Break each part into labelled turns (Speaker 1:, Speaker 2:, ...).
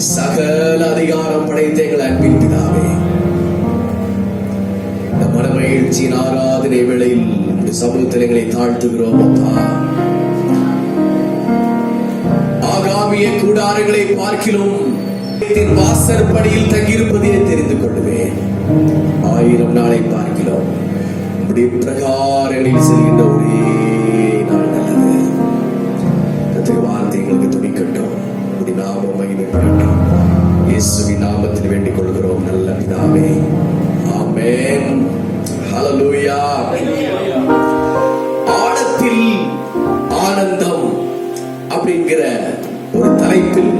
Speaker 1: சகல அதிகாரம் படைத்த எங்கள் அன்பின் பிதாவே, இந்த மனமகிழ்ச்சியின் ஆராதனை வேளையில் சமூகத்தில் எங்களை தாழ்த்துகிறோம் அப்பா. ஆகாமிய கூடாரங்களை பார்க்கிலும் வாசற்படியில் தங்கியிருப்பதே தெரிந்து கொள்வேன். 1000 நாளை பார்க்கிறோம் உம்முடைய பிரகாரங்களில் செல்கின்ற ஒரே நாள் நல்லது. கர்த்தருடைய வார்த்தை எங்களுக்கு துணிக்கட்டும். உம்முடைய நாமம் மகிமைப்படட்டும். இயேசுவின் நாமத்தில் வேண்டிக் கொள்கிறோம் நல்ல பிதாவே, ஆமென். ஹல்லேலூயா. ஆழத்தில் ஆனந்தம் அப்படிங்கிற ஒரு தலைப்பில்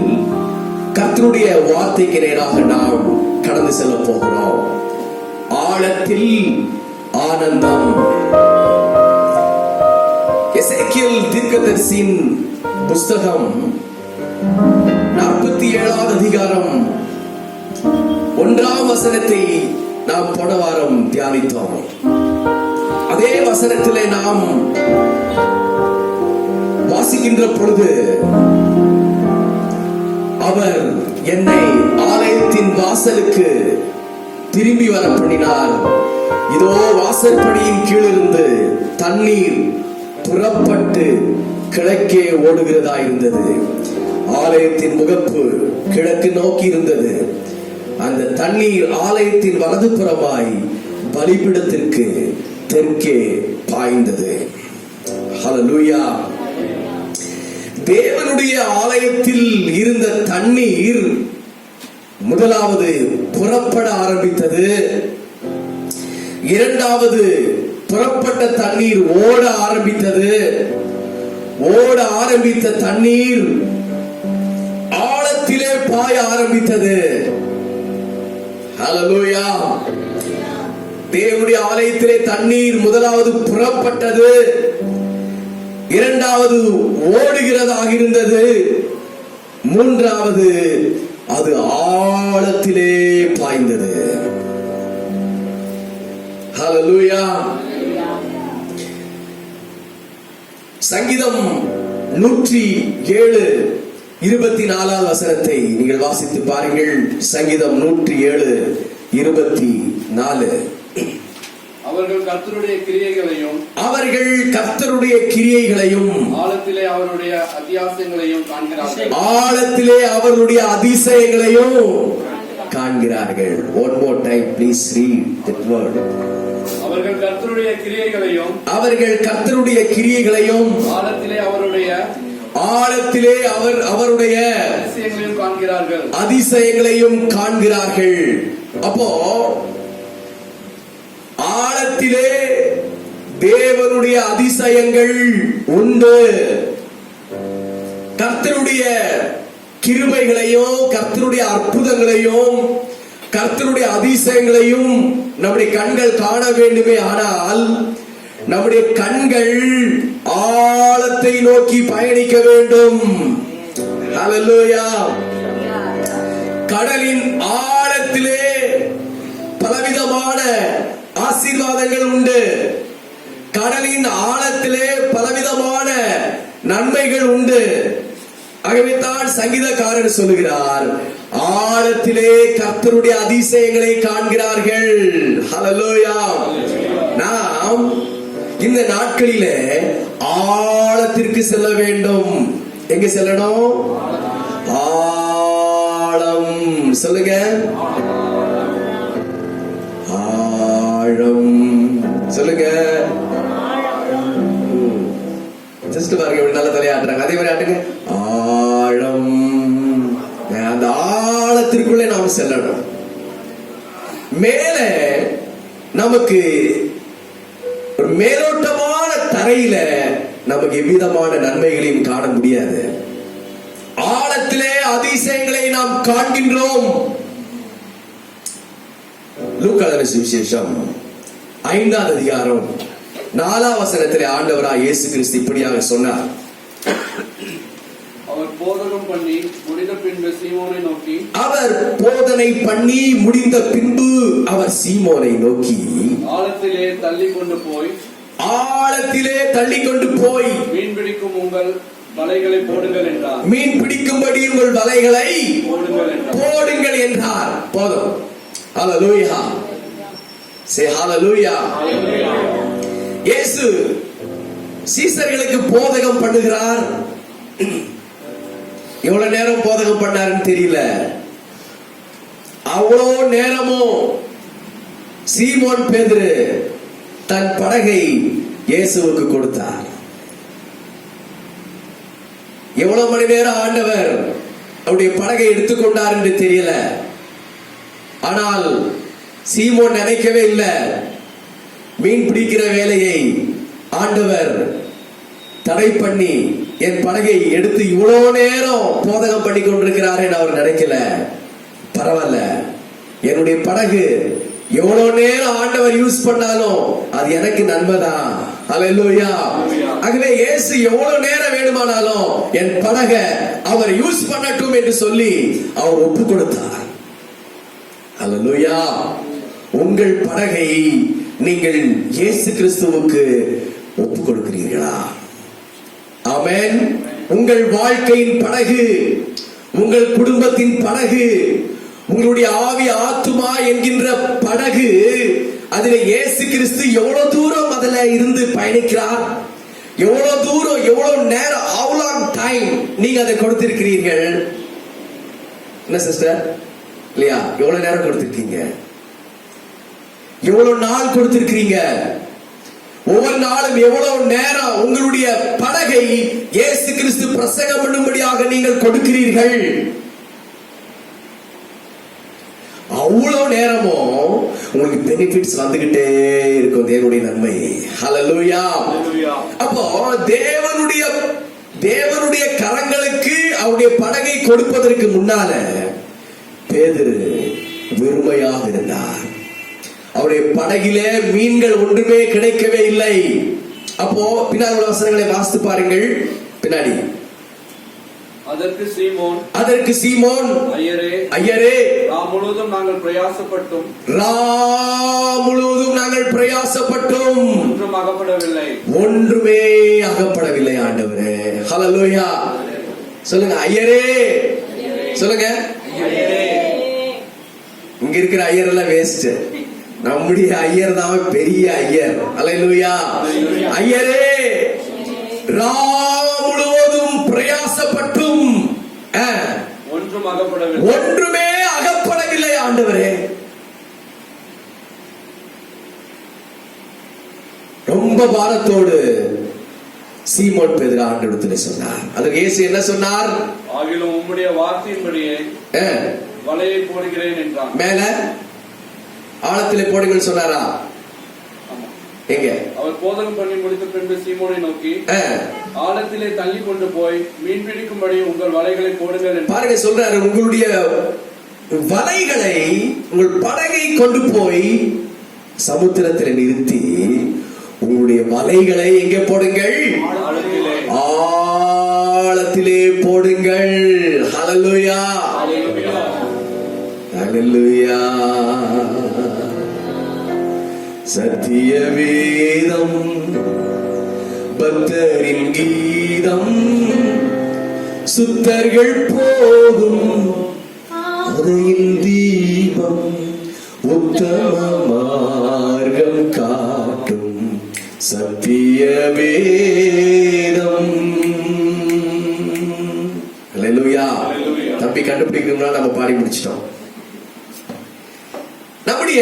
Speaker 1: கர்த்தருடைய வார்த்தைக்கு நேராக நாம் கடந்து செல்ல போகிறோம். ஆழத்தில் ஆனந்தம். எசேக்கியேல் தீர்க்கதரிசியின் புஸ்தகம் 47வது அதிகாரம் 1ஆம் வசனத்தை நாம் போன வாரம் தியானித்தோம். அதே வசனத்திலே நாம் வாசிக்கின்ற பொழுது, அவர் என்னை ஆலயத்தின் வாசலுக்கு திரும்பி வர பண்ணினார். இதோ வாசற்படியின் கீழிருந்து தண்ணீர் புறப்பட்டு கிழக்கே ஓடுகிறதா இருந்தது. ஆலயத்தின் முகப்பு கிழக்கு நோக்கி இருந்தது. அந்த தண்ணீர் ஆலயத்தின் வலதுபுறமாய் பலிபீடத்திற்கு தெற்கே பாய்ந்தது. ஹல்லேலூயா. தேவனுடைய ஆலயத்தில் இருந்த தண்ணீர் முதலாவது புறப்பட ஆரம்பித்தது. இரண்டாவது புறப்பட்ட தண்ணீர் ஓட ஆரம்பித்தது. ஓட ஆரம்பித்த தண்ணீர் ஆழத்திலே பாய ஆரம்பித்தது. ஹல்லேலூயா. தேவனுடைய ஆலயத்திலே தண்ணீர் முதலாவது புறப்பட்டது, இரண்டாவது ஓடுகிறதாக இருந்தது, மூன்றாவது அது ஆழத்திலே பாய்ந்தது. ஹல்லேலூயா. சங்கீதம் 107:24 வசனத்தை நீங்கள் வாசித்து பாருங்கள். சங்கீதம் 107:24.
Speaker 2: அவர்கள் கர்த்தருடைய கிரியைகளையும் ஆழத்திலே அவருடைய அதிசயங்களையும்
Speaker 1: காண்கிறார்கள். One more time please read that word.
Speaker 2: அவர்கள் கர்த்தருடைய கிரியைகளையும் ஆழத்திலே அவருடைய
Speaker 1: அதிசயங்களையும் காண்கிறார்கள். அப்போ ஆழத்திலே தேவனுடைய அதிசயங்கள் உண்டு. கர்த்தருடைய கிருபைகளையும் கர்த்தருடைய அற்புதங்களையும் கர்த்தருடைய அதிசயங்களையும் நம்முடைய கண்கள் காண வேண்டுமே. ஆனால் நம்முடைய கண்கள் ஆழத்தை நோக்கி பயணிக்க வேண்டும். ஹல்லேலூயா. கடலின் ஆழத்திலே பலவிதமான ஆசீர்வாதங்கள் உண்டு. கடலின் ஆழத்திலே பலவிதமான நன்மைகள் உண்டு. ஆகவே தான் சங்கீதக்காரர் சொல்லுகிறார், ஆழத்திலே கர்த்தருடைய அதிசயங்களை காண்கிறார்கள். ஹல்லேலூயா. நாம் இந்த நாட்களிலே ஆழத்திற்கு செல்ல வேண்டும். எங்க செல்லணும்? ஆழம். சொல்லுங்க. ஆழம். சொல்லுங்க. ஜஸ்ட் பாருங்க, நல்ல தலையாட்டுறாங்க. அதே மாதிரி ஆட்டுங்க. ஆழம். அந்த ஆழத்திற்குள்ளே நாம் செல்லணும். மேலே நமக்கு ஒரு மேலோட்டமான தரையில நமக்கு எவ்விதமான நன்மைகளையும் காண முடியாது. ஆழத்திலே அதிசயங்களை நாம் காண்கின்றோம். லூக்கா சுவிசேஷம் 5வது அதிகாரம் 4ஆம் வசனத்திலே ஆண்டவராய் இயேசு கிறிஸ்து இப்படியாக சொன்னார்.
Speaker 2: அவர் போதனை பண்ணி
Speaker 1: முடிந்த பின்பு அவர் சீமோனை நோக்கி
Speaker 2: ஆழத்திலே தள்ளி கொண்டு போய்
Speaker 1: மீன்
Speaker 2: வலைகளை போடுங்கள் என்றார்.
Speaker 1: மீன் பிடிக்கும்படி உங்கள் வலைகளை
Speaker 2: போடுங்கள் என்றார்.
Speaker 1: போடுங்கள் என்றார். போதும். ஹalleluya. say hallelujah. இயேசு சீசர்களுக்கு போதகம் பண்ணுகிறார். எவ்வளவு நேரம் போதகம் பண்ணாருன்னு தெரியல. அவ்வளவு நேரமும் சீமோன் பேதுரு தன் படகை இயேசுவுக்கு கொடுத்தார். எவ்வளவு மணி நேரம் ஆண்டவர் அவருடைய படகை எடுத்துக்கொண்டார் என்று தெரியல. ஆனால் சீமோன் நினைக்கவே இல்லை, மீன் பிடிக்கிற வேலையை ஆண்டவர் தடை பண்ணி என் படகை எடுத்து இவ்வளவு நேரம் போதகம் பண்ணி கொண்டிருக்கிறார் என்று அவர் நினைக்கல. பரவாயில்ல, என்னுடைய படகு எவ்வளவு நேரம் ஆண்டவர் யூஸ் பண்ணாலும் அது எனக்கு நன்மைதான். ஹalleluya. ஆகவே இயேசு எவ்வளவு நேரம் வேணுமானாலும் என் படகை அவர் யூஸ் பண்ணட்டும் என்று சொல்லி அவர் ஒப்பு கொடுத்தார். ஹalleluya. உங்கள் படகை நீங்கள் இயேசு கிறிஸ்துவுக்கு ஒப்பு கொடுக்கிறீர்களா? ஆமென். உங்கள் வாழ்க்கையின் படகு, உங்கள் குடும்பத்தின் படகு, உங்களுடைய ஆவி ஆத்துமா என்கின்ற படகு, அதில் இயேசு கிறிஸ்து எவ்வளவு தூரம் அதுல இருந்து பயணிக்கிறார், எவ்வளவு தூரம், எவ்வளவு நேரம், how long time நீங்க அதை கொடுத்திருக்கிறீர்கள்? என்ன சிஸ்டர் இல்லையா? எவ்வளவு நேரம் கொடுத்திருக்கீங்க? எவ்வளவு நாள் கொடுத்திருக்கிறீங்க? ஒவ்வொரு நாளும் எவ்வளவு நேரம் உங்களுடைய படகை இயேசு கிறிஸ்து பிரசங்கம் பண்ணும்படியாக நீங்கள் கொடுக்கிறீர்கள்? அவ்வளவு நேரமும் உங்களுக்கு பெனிஃபிட்ஸ் வந்துகிட்டே இருக்கும், தேவனுடைய நன்மை. ஹalleluya. அப்போ தேவனுடைய கரங்களுக்கு அவருடைய படகை கொடுப்பதற்கு முன்னால பேதுரு வெறுமையாக இருந்தார். அவருடைய படகிலே மீன்கள் ஒன்றுமே கிடைக்கவே இல்லை. அப்போ பின்னாடி உள்ள வசனங்களை வாசித்து பாருங்கள். பின்னாடி
Speaker 2: அதற்கு சீமோன் ஐயரே ராம் முழுவதும் நாங்கள் பிரயாசப்பட்டும் ஒன்றுமே அகப்படவில்லை ஆண்டவரே. ஹalleluya. சொல்லுங்க ஐயரே. சொல்லுங்க. இங்க இருக்கிற ஐயர் எல்லாம் வேஸ்ட். நம்முடைய ஐயர் தான் பெரிய ஐயர். ஹalleluya. ஐயரே ராம் முழுவதும் பிரயாசப்பட்டும் ஒன்றுமே அகப்படவில்லை ஆண்டவரே. ரொம்ப பாரத்தோடு சீமோன் பேதுரு ஆண்டவரிடத்தில் சொன்னார். அதற்கு இயேசு என்ன சொன்னார்? ஆகிலும் உம்முடைய வார்த்தையின்படியே வலையை போடுகிறேன் என்றார்.
Speaker 1: மேல ஆழத்திலே போடுங்கள் சொன்னாரா? எங்க? அவர்
Speaker 2: போதகம் பண்ணி முடித்த பின்பு சீமோனை நோக்கி ஆழத்திலே தள்ளி கொண்டு போய் மீன் பிடிக்கும்படி உங்கள் வலைகளை போடுங்கள் என்று
Speaker 1: பாருங்க சொல்றாரு. உங்களுடைய வலைகளை, உங்கள் படகை கொண்டு போய் சமுத்திரத்தில் நிறுத்தி உங்களுடைய வலைகளை எங்கே போடுங்கள்? ஆழத்திலே போடுங்கள். ஹalleluya. ஹalleluya. சத்திய வேதம் பக்தரின் கீதம், சுத்தர்கள் போகும் அதையில் தீபம், உத்தம மார்க்கம் காட்டும் சத்திய வேதம். ஹalleluya. தப்பி கண்டுபிடிக்கணும்னா நம்ம பாடி முடிச்சிட்டோம். நம்முடைய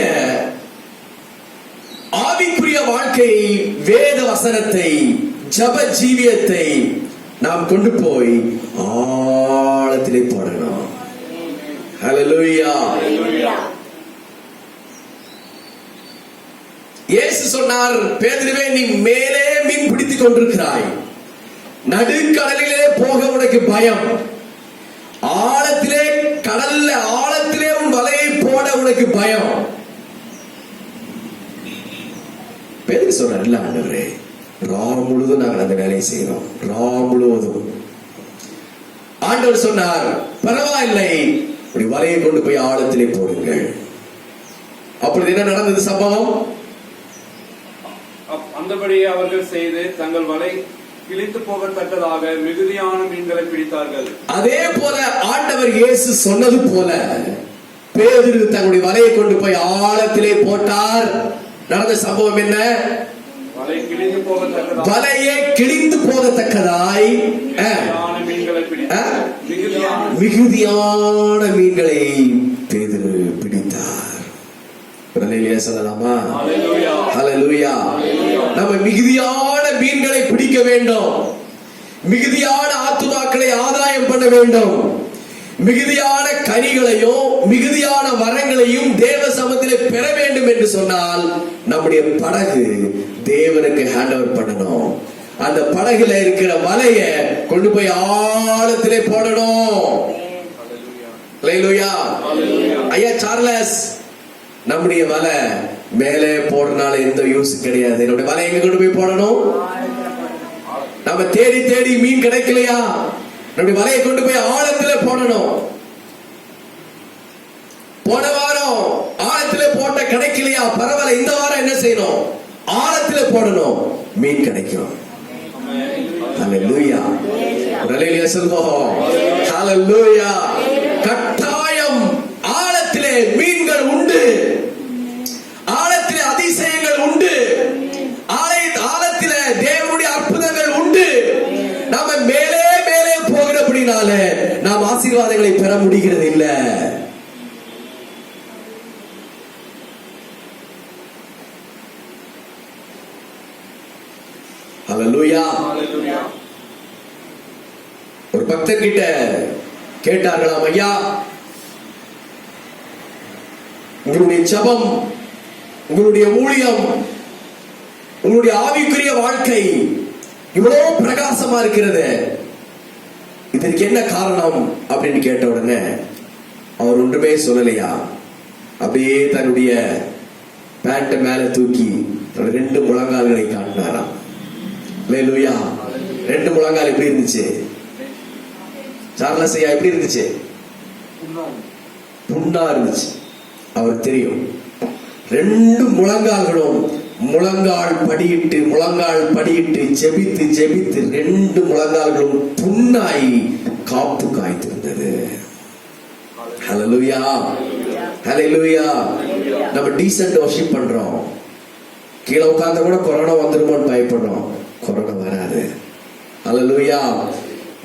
Speaker 1: ஆவிக்குரிய வாழ்க்கை, வேத வசனத்தை, ஜப ஜீவியத்தை நாம் கொண்டு போய் ஆழத்திலே போடணும். ஹalleluya. இயேசு சொன்னார், பேதுருவே நீ மேலே மீன் பிடித்துக் கொண்டிருக்கிறாய், நடுக்கடலிலே போக உனக்கு பயம், ஆழத்திலே கடல்ல ஆழத்திலே உன் வலையை போட உனக்கு பயம். பேதுரு சொன்னார், இல்ல ஆண்டவரே, ராம் முழுவதும் நாங்கள் அந்த வேலையை செய்யறோம், ராம் முழுவதும். ஆண்டவர் சொன்னார், பரவாயில்லை, வலையை கொண்டு போய் ஆழத்திலே போடுங்கள். அப்பொழுது என்ன நடந்தது சம்பவம்?
Speaker 2: அந்தபடியே அவர்கள் செய்து கிழித்து போகத்தக்கதாக மிகுதியான மீன்களை பிடித்தார்கள்.
Speaker 1: அதே போல ஆண்டவர் இயேசு சொன்னது போல பேதுரு தன்னுடைய வலையை கொண்டு போய் ஆழத்திலே போட்டார். நடந்த சம்பவம் என்ன?
Speaker 2: வலை கிழிந்து போகத்தக்கதாக
Speaker 1: வலையே கிழிந்து போகத்தக்கதாய்
Speaker 2: மீன்களை பிடித்தார்.
Speaker 1: மிகுதியான மீன்களை பேதுரு பிடித்தார். சொல்லலாமா? ஹல்லேலூயா. நம்ம மிகுதியான மீன்களை பிடிக்க வேண்டும். மிகுதியான ஆத்துமாக்களை ஆதாயம் பண்ண வேண்டும். மிகுதியான கனிகளையும் மிகுதியான வரங்களையும் தேவ சமூகத்திலே பெற வேண்டும் என்று சொன்னால் நம்முடைய படகு தேவனுக்கு ஹேண்ட் ஓவர் பண்ணணும். அந்த படகுல இருக்கிற வலைய கொண்டு போய் ஆழத்திலே போடணும். ஹல்லேலூயா. ஐயா சார்லஸ், நம்முடைய வலை மேலே போடுறதுனால எந்த யூஸ் கிடையாது. என்னுடைய வலை எங்க கொண்டு போய் போடணும்? நம்ம தேடி தேடி மீன் கிடைக்கலையா, நம்முடைய வலையை கொண்டு போய் ஆழத்துல போடணும். போன வாரம் ஆழத்துல போட்ட கிடைக்கலையா, பரவாயில்ல, இந்த வாரம் என்ன செய்யணும்? ஆழத்துல போடணும், மீன் கிடைக்கும். ஹல்லேலூயா. ஹல்லேலூயா சொல்வோம். ஹல்லேலூயா. கட்டாயம் ஆழத்திலே மீன்கள் உண்டு, ஆழத்திலே அதிசயங்கள் உண்டு, ஆழத்திலே தேவனுடைய அற்புதங்கள் உண்டு. நாம மேலே மேலே போகிறபடினால நாம் ஆசீர்வாதங்களை பெற முடிகிறது இல்ல. ஹல்லேலூயா. ஒரு பக்தர் கிட்ட கேட்டார்களாம், ஐயா உங்களுடைய ஜெபம், உங்களுடைய ஊழியம், உங்களுடைய ஆவிக்குரிய வாழ்க்கை இவ்வளவு பிரகாசமா இருக்கிறது, இதற்கு என்ன காரணம் அப்படின்னு கேட்ட உடனே அவர் ஒன்றுமே சொல்லலையா. அப்படியே தன்னுடைய பேண்ட் மேல தூக்கி ரெண்டு முழங்கால்களை காட்டினாராம். ஹல்லேலூயா. ரெண்டு முழங்கால் எப்படி இருந்துச்சு? சார்லஸ் ஐயா எப்படி இருந்துச்சு? புண்ணா இருந்துச்சு. அவர் தெரியும், ரெண்டு முழங்கால்களும் முழங்கால் படியிட்டு ஜெபித்து ஜெபித்து ரெண்டு முழங்கால்களும் புண்ணாய் காப்பு காய்த்திருந்தது. ஹல்லேலூயா. ஹல்லேலூயா. நம்ம டீசன்ட் வர்ஷிப் பண்றோம், கீழே உட்கார்ந்த கூட கொரோனா வந்துருமோன்னு பயப்படுறோம். கொரோனா வராது. ஹல்லேலூயா.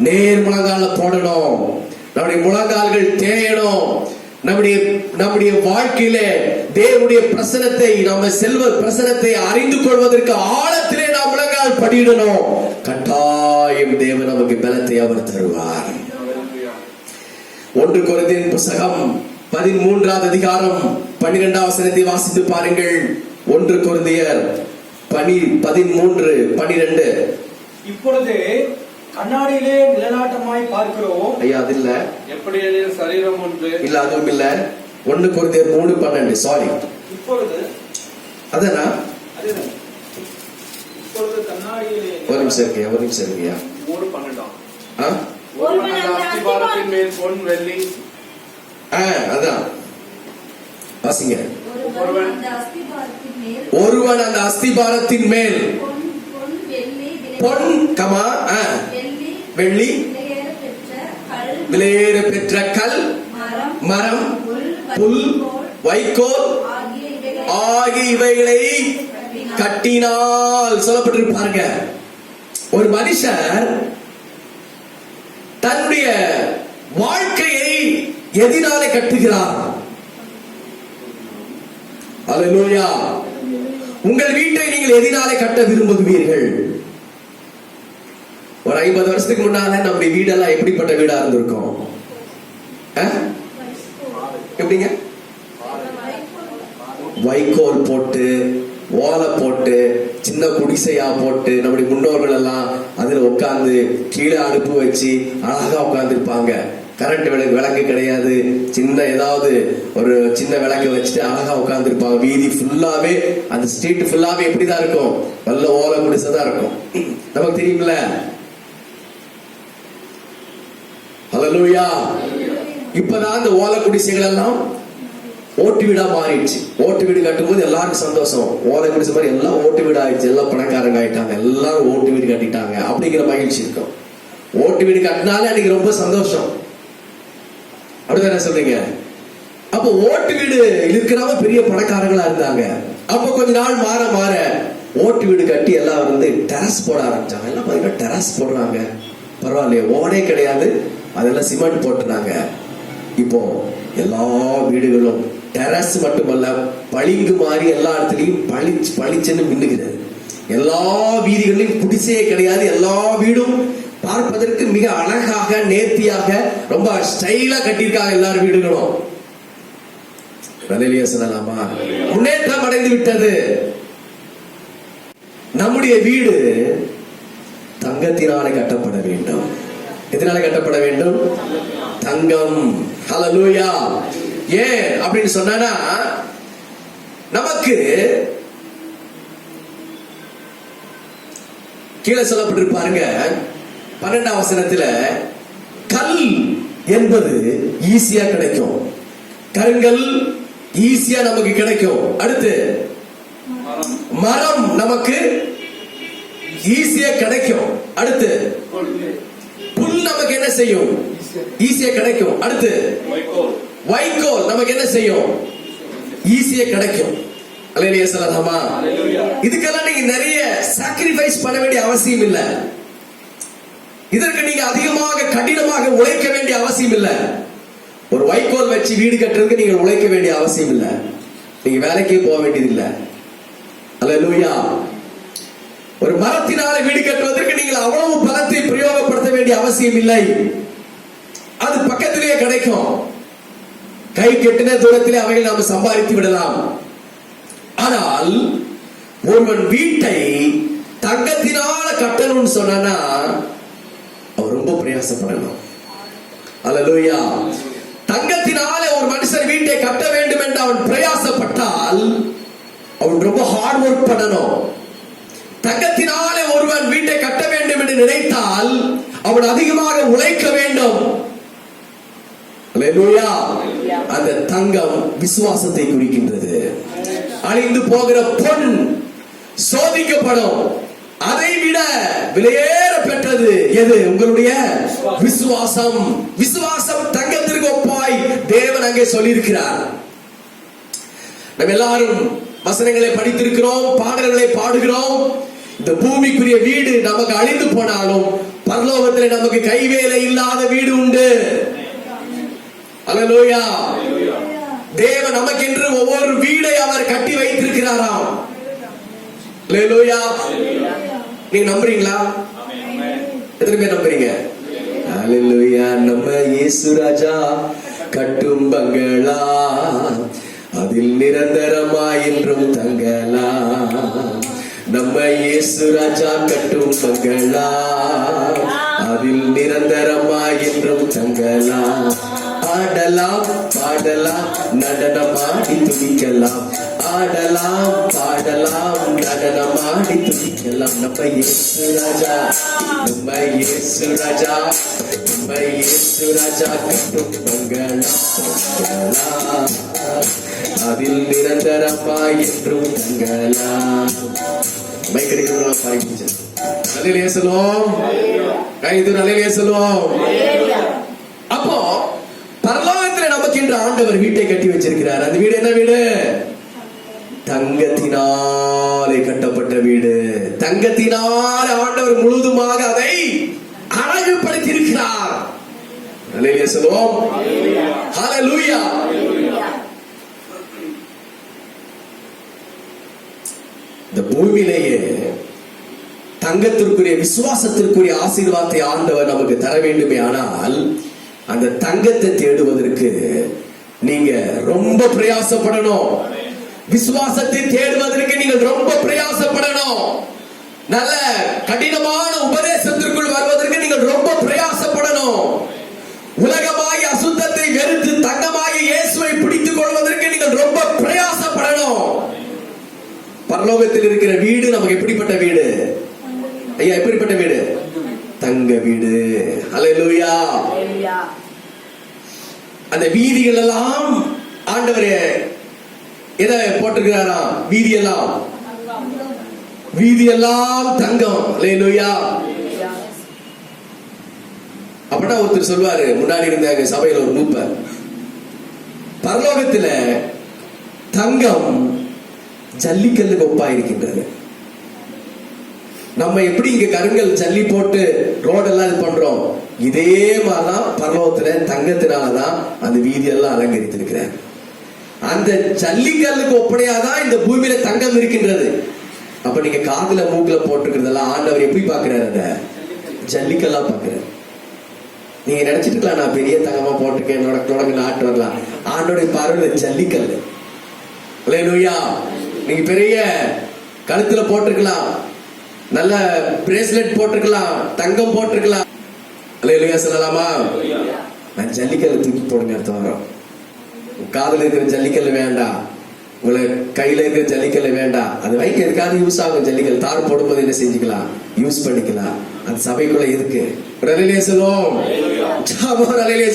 Speaker 1: நேர் முழங்கால போடணும், நம்முடைய முழங்கால்கள் தேயணும். நம்முடைய வாழ்க்கையில தேவனுடைய பிரசனத்தை, நம்ம செல்வ பிரசனத்தை அறிந்து கொள்வதற்கு ஆழத்திலே நாம் முழங்கால் படியிடணும். கட்டாயம் தேவன் நமக்கு பலத்தை அவர் தருவார். 1 கொரிந்தியர் புத்தகம் 13வது அதிகாரம் 12வது வசனத்தை வாசித்து பாருங்கள். 1 கொரிந்தியர் 13:12.
Speaker 3: இப்பொழுது கண்ணாடியிலே நிழலாட்டமாய் பார்க்கிறோம்.
Speaker 1: ஐயா அது இல்ல,
Speaker 2: எப்படி சரீரம் ஒன்று
Speaker 1: இல்ல, அதுவும் இல்ல. 1 கொரிந்தியர் 3:12. சாரி,
Speaker 3: இப்பொழுது
Speaker 1: அதனா
Speaker 3: இப்பொழுது கண்ணாடியிலே
Speaker 1: ஒரு நிமிஷம் இருக்கியா,
Speaker 2: 3:12.
Speaker 4: ஒருவன் அந்த
Speaker 2: அஸ்திபாரத்தின் மேல் பொன் வெள்ளி.
Speaker 1: அதான் வாசிங்க.
Speaker 4: ஒருவன் அந்த அஸ்திபாரத்தின் மேல்
Speaker 1: பொன் கமா வெள்ளி விலையேற பெற்ற கல், மரம், புல், வைக்கோல் ஆகிய இவைகளை கட்டினால் சொல்லப்பட்டிருப்பாருங்க. ஒரு மனுஷர் தன்னுடைய வாழ்க்கையை எதினாலே கட்டுகிறார்? அல்லேலூயா. உங்கள் வீட்டை நீங்கள் எதினாலே கட்ட விரும்புவீர்கள்? ஒரு 50 வருஷத்துக்கு முன்னால நம்முடைய வீடெல்லாம் எப்படிப்பட்ட வீடா இருந்திருக்கும்? எப்படிங்க? வைக்கோல் போட்டு, ஓலை போட்டு, சின்ன குடிசையா போட்டு, நம்முடைய முன்னோர்கள் எல்லாம் அதுல உட்கார்ந்து கீழே அடுப்பு வச்சு அழகா உட்கார்ந்து இருப்பாங்க. கரண்ட் விளக்கு கிடையாது, சின்ன ஏதாவது ஒரு சின்ன விளக்கு வச்சுட்டு அழகா உட்கார்ந்து இருப்பாங்க. வீதி ஃபுல்லாவே, அந்த ஸ்ட்ரீட் ஃபுல்லாவே எப்படிதான் இருக்கும்? நல்ல ஓலை குடிசைதான் இருக்கும். நமக்கு தெரியுமில்ல? ஹல்லேலூயா. இப்பதான் அந்த ஓலை குடிசைகள் எல்லாம் ஓட்டு வீடா மாறிடுச்சு. ஓட்டு வீடு கட்டும்போது எல்லாருக்கும் சந்தோஷம். ஓலை குடிச்ச மாதிரி எல்லாம் ஓட்டு வீடு ஆயிடுச்சு, எல்லாம் பணக்காரங்க ஆயிட்டாங்க, எல்லாரும் ஓட்டு வீடு கட்டிட்டாங்க அப்படிங்கிற மகிழ்ச்சி இருக்கும். ஓட்டு வீடு கட்டினாலே அன்னைக்கு ரொம்ப சந்தோஷம். அப்படிதானே சொல்றீங்க? அப்போ ஓட்டு வீடு இருக்கிறவங்க பெரிய பணக்காரங்களா இருந்தாங்க. அப்ப கொஞ்ச நாள் மாற மாற ஓட்டு வீடு கட்டி எல்லாம் வந்து டெரஸ் போட ஆரம்பிச்சாங்க. எல்லாம் பாத்தீங்கன்னா டெரஸ் போடுறாங்க, பரவாயில்லையே, ஓடே கிடையாது, அதெல்லாம் சிமெண்ட் போட்டுறாங்க. இப்போ எல்லா வீடுகளும் டெரஸ் மட்டுமல்ல, பளிங்கு மாதிரி எல்லா இடத்துலயும் பளிச்சுன்னு மின்னுகிறது. எல்லா வீதிகளிலும் குடிசையே கிடையாது. எல்லா வீடும் பார்ப்பதற்கு மிக அழகாக நேர்த்தியாக ரொம்ப ஸ்டைலா கட்டியிருக்காங்க எல்லாரும் வீடுகளும். சொல்லலாமா? முன்னேற்றம் அடைந்து விட்டது. நம்முடைய வீடு தங்கத்தினாலே கட்டப்பட வேண்டும். எதனால கட்டப்பட வேண்டும்? தங்கம். ஹல்லேலூயா. ஏன் அப்படின்னு சொன்னா, நமக்கு கீழே சொல்லப்பட்டிருப்பாருங்க 12ஆம் வசனத்துல, கல் என்பது ஈஸியா கிடைக்கும், கருங்கல் ஈஸியா நமக்கு கிடைக்கும். அடுத்து மரம் நமக்கு ஈஸியா கிடைக்கும். அடுத்து புல் நமக்கு என்ன செய்யும்? ஈஸியா கிடைக்கும். அடுத்து வைக்கோல் நமக்கு என்ன செய்யும்? ஈஸியா கிடைக்கும். அல்லேலூயா சொல்லலாமா? இதுக்கெல்லாம் நீங்க நிறைய சாக்ரிஃபைஸ் பண்ண வேண்டிய அவசியம் இல்லை. இதற்கு நீங்க அதிகமாக கடினமாக உழைக்க வேண்டிய அவசியம் இல்லை. ஒரு வைக்கோல் வச்சு வீடு கட்டுறதுக்கு நீங்க உழைக்க வேண்டிய அவசியம் இல்லை. நீங்க வேலைக்கே போக வேண்டியது இல்லை. அல்லேலூயா. ஒரு மரத்தினால வீடு கட்டுவதற்கு நீங்கள் அவ்வளவு பணத்தை பிரயோகப்படுத்த வேண்டிய அவசியம் இல்லை. அது பக்கத்திலேயே கிடைக்கும். கை கெட்டின தூரத்திலே அவைகள் நாம் சம்பாதித்து விடலாம். ஆனால் ஒருவன் வீட்டை தங்கத்தினால கட்டணும்னு சொன்னா அவர் ரொம்ப பிரயாசப்படணும். அல்லேலூயா. தங்கத்தினால ஒரு மனுஷன் வீட்டை கட்ட வேண்டும் என்று அவன் பிரயாசப்பட்டால் அவன் ரொம்ப ஹார்ட் ஒர்க் பண்ணணும். தங்கத்தினாலே ஒருவன் வீட்டை கட்ட வேண்டும் என்று நினைத்தால் அவன் அதிகமாக உழைக்க வேண்டும். அல்லேலூயா. அந்த தங்கம் விசுவாசத்தை குறிக்கின்றது. அழிந்து போகிற பொன் சோதிக்கப்படும். அதை விட விலையேற பெற்றது எது? உங்களுடைய விசுவாசம். விசுவாசம் தங்கத்திற்கு ஒப்பாய் தேவன் அங்கே சொல்லியிருக்கிறார். நம்ம எல்லாரும் வசனங்களை படித்திருக்கிறோம், பாடல்களை பாடுகிறோம். இந்த பூமிக்குரிய வீடு நமக்கு அழிந்து போனாலும் பரலோகத்தில் நமக்கு கைவேலை இல்லாத வீடு உண்டு. அல்லேலூயா. தேவன் நமக்கென்று ஒவ்வொரு வீடை அவர் கட்டி வைத்திருக்கிறாராம். அல்லேலூயா. நீங்க நம்புறீங்களா? எத்தனை பேர் நம்புறீங்க? அல்லேலூயா. நம்ம இயேசு ராஜா கட்டும் பங்களா, அதில் நிரந்தரமாய் என்றும் தங்கலாம். நம்ம இயேசு ராஜா கட்டும் பங்களா, அதில் நிரந்தரமாய் என்றும் தங்கலாம். ஆடலாம் பாடலாம் நடனமாடி துதிக்கலாம். ஆடலாம் பாடலாம் நடனமாடி துதிக்கலாம். நம்ம இயேசு ராஜா, நம்ம இயேசு ராஜா, நம்ம இயேசு ராஜா கட்டும் பங்களா, அதில் நிரந்தரமாய் என்றும் தங்கலாம். மைக்கடிக்கிறவங்களா பாருங்க. நல்ல சொல்லுவோம், கைது நல்ல சொல்லுவோம். அப்போ பரலோகத்தில் நமக்கு என்று ஆண்டவர் வீட்டை கட்டி வச்சிருக்கிறார். அந்த வீடு என்ன வீடு? தங்கத்தினாலே கட்டப்பட்ட வீடு. தங்கத்தினாலே ஆண்டவர் முழுதுமாக அதை அழகுபடுத்தி இருக்கிறார். அல்லேலூயா சொல்லுவோம். ஹல்லேலூயா. இந்த பூமியிலேயே தங்கத்திற்குரிய விசுவாசத்திற்குரிய ஆசீர்வாதத்தை ஆண்டவர் நமக்கு தர வேண்டுமே ஆனால் அந்த தங்கத்தை தேடுவதற்கு நீங்க ரொம்ப பிரயாசப்படணும். விசுவாசத்தை தேடுவதற்கு நீங்கள் ரொம்ப பிரயாசப்படணும். நல்ல கடினமான உபதேசத்திற்குள் வருவதற்கு நீங்கள் ரொம்ப பிரயாசப்படணும். உலகமாகி அசுத்தத்தை வெறுத்து தங்கமாகி இயேசுவை பிடித்துக் கொள்வதற்கு நீங்கள் ரொம்ப பிரயாசப்படணும். பரலோகத்தில் இருக்கிற வீடு நமக்கு எப்படிப்பட்ட வீடு? ஐயா, எப்படிப்பட்ட வீடு? தங்க வீடு. அல்லேலூயா. அந்த வீதிகள் எல்லாம் ஆண்டவரே எதை போட்டிருக்கிறாராம்? வீதியெல்லாம் தங்கம். அல்லேலூயா. அப்படின்னா ஒருத்தர் சொல்வாரு, முன்னாடி இருந்த எங்க சபையில ஒரு மூப்பர், பரலோகத்துல தங்கம் ஜல்லிக்கல்லுக்கு ஒப்பா இருக்கின்றது. நம்ம எப்படி இங்க கருங்கல் ஜல்லி போட்டு ரோடெல்லாம் இது பண்றோம், இதே மாதிரிதான் பரலோகத்துல தங்கத்தினாலதான் அந்த வீதியெல்லாம் அலங்கரித்திருக்கிறார். அந்த ஜல்லிக்கல்லுக்கு ஒப்பனையாதான் இந்த பூமியில தங்கம் இருக்கின்றது. அப்ப நீங்க காதுல மூக்குல போட்டுக்கிறதெல்லாம் ஆண்டவர் எப்படி பாக்குறாரு? அந்த ஜல்லிக்கல்லா பாக்குறாரு. நீங்க நினைச்சிட்டு இருக்கலாம், நான் பெரிய தங்கமா போட்டிருக்கேன், தொடங்க நாட்டு வரலாம். ஆண்டோடைய பார்வையில ஜல்லிக்கல். அல்லேலூயா. நீங்க பெரிய கழுத்துல போட்டிருக்கலாம், நல்ல பிரேஸ்லெட் போட்டிருக்கலாம், தங்கம் போட்டிருக்கலாம். அல்லேலூயா சொல்லலாமா? நான் ஜல்லிக்கல்ல தூக்கி போடுங்க அடுத்த வாரம். காதுல இருக்கிற ஜல்லிக்கல் வேண்டாம், உங்களை கையில இருக்கிற ஜல்லிக்கல் வேண்டாம். அது வைக்க எதுக்காக யூஸ் ஆகும்? ஜல்லிக்கல் தார் போடும்போது என்ன செஞ்சுக்கலாம்? யூஸ் பண்ணிக்கலாம். அந்த சபைக்குள்ள இருக்கு.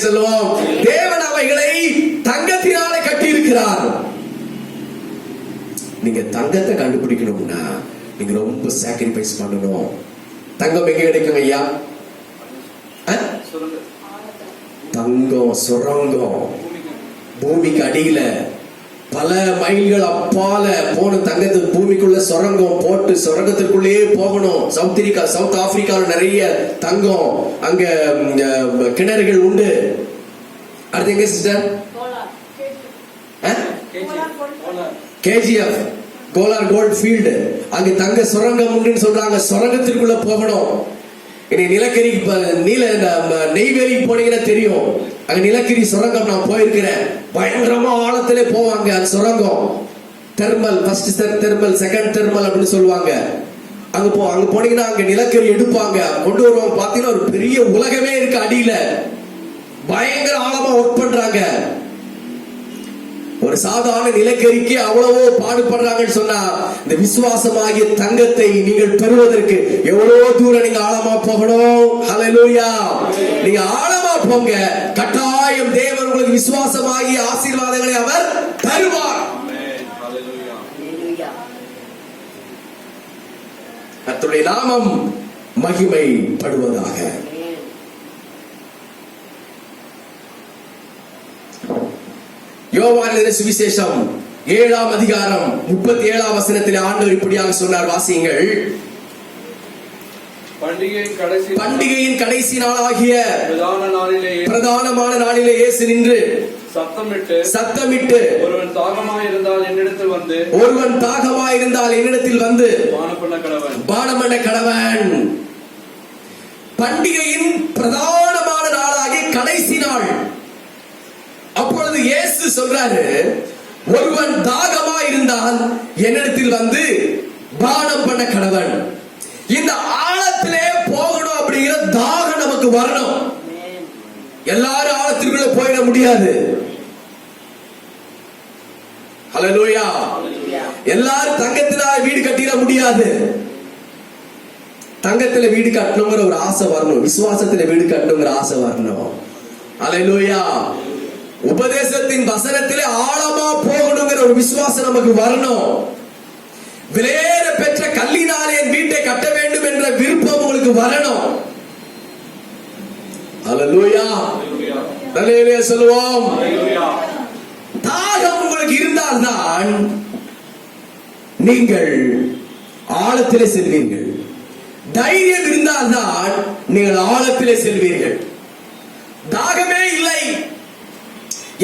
Speaker 1: சொல்லுவோம், தேவன் அவைகளை தங்கத்தினாலே கட்டி இருக்கிறார். நீங்க தங்கத்தை கண்டுபிடிக்கணும்னா நீங்க ரொம்ப சாக்ரிஃபைஸ் பண்ணணும். தங்கம் எங்க கிடைக்கும் ஐயா? தங்கம் சுரங்கம், பூமிக்கு அடியில பல மைல்கள் அப்பால போன தங்கத்துக்கு பூமிக்குள்ள சுரங்கம் போட்டு சுரங்கத்திற்குள்ளேயே போகணும். சவுத் ஆப்பிரிக்காவில் நிறைய தங்கம், அங்க கிணறுகள் உண்டு. அடுத்து எங்க sister? KGF, Kolar gold field. அங்க தங்க சுரங்கம் உண்டுன்னு சொல்றாங்க. சுரங்கத்திற்குள்ள போகணும். இனி நிலக்கரி நெய்வேலிக்கு போனீங்கன்னா தெரியும், அங்க நிலக்கரி சுரங்கம் நான் போயிருக்கிறேன். பயங்கரமா ஆழத்திலே போவாங்க. அந்த சுரங்கம் thermal, first thermal, second thermal அப்படின்னு சொல்லுவாங்க. அங்க போனீங்கன்னா அங்க நிலக்கரி எடுப்பாங்க, கொண்டு வருவாங்க. பாத்தீங்கன்னா ஒரு பெரிய உலகமே இருக்கு அடியில. பயங்கர ஆழமா ஒர்க் பண்றாங்க. ஒரு சாதாரண நிலக்கரிக்கு அவ்வளவோ பாடுபடுறாங்கன்னு சொன்னா, இந்த விசுவாசமாகிய தங்கத்தை நீங்கள் பெறுவதற்கு எவ்வளவு தூரம் நீங்க ஆழமா போகணும். ஹல்லேலூயா. நீங்க ஆழமா போங்க, கட்டாயம் தேவன் உங்களுக்கு விசுவாசமாகிய ஆசீர்வாதங்களை அவர் தருவார். கர்த்தருடைய நாமம் மகிமைப்படுவதாக. யோவான் எழுதின சுவிசேஷம் 7ஆம் அதிகாரம் 37ஆம் வசனத்திலே ஆண்டவர் இப்படியாக சொன்னார். வாசியுங்கள். பண்டிகையின் கடைசி நாளாகிய பிரதானமான நாளிலே இயேசு நின்று சத்தமிட்டு ஒருவன் தாகமாயிருந்தால் என்னிடத்தில் வந்து பானம் பண்ண கடவன். பண்டிகையின் பிரதானமான நாளாகிய கடைசி நாள். அப்பொழுது இயேசு சொல்றாரு, ஒருவன் தாகமா இருந்தால் என்னிடத்தில் வந்து பானம் பண்ண கடவன். இந்த ஆழத்திலே போகணும் அப்படிங்கிற தாகம் நமக்கு வரணும். எல்லாரும் ஆழத்திற்குள்ள போயிட முடியாது. ஹல்லேலூயா. எல்லாரும் தங்கத்தினால வீடு கட்டிட முடியாது. தங்கத்துல வீடு கட்டணுங்கிற ஒரு ஆசை வரணும். விசுவாசத்துல வீடு கட்டணுங்கிற ஆசை வரணும். ஹல்லேலூயா. உபதேசத்தின் வசனத்திலே ஆழமா போகணுங்கிற ஒரு விசுவாசம் நமக்கு வரணும். விலையேற பெற்ற கல்லினாலே என் வீட்டை கட்ட வேண்டும் என்ற விருப்பம் உங்களுக்கு வரணும். ஹல்லேலூயா. ஹல்லேலூயா சொல்லுவோம். தாகம் உங்களுக்கு இருந்தால்தான் நீங்கள் ஆழத்திலே செல்வீர்கள். தைரியம் இருந்தால்தான் நீங்கள் ஆழத்திலே செல்வீர்கள். தாகமே இல்லை,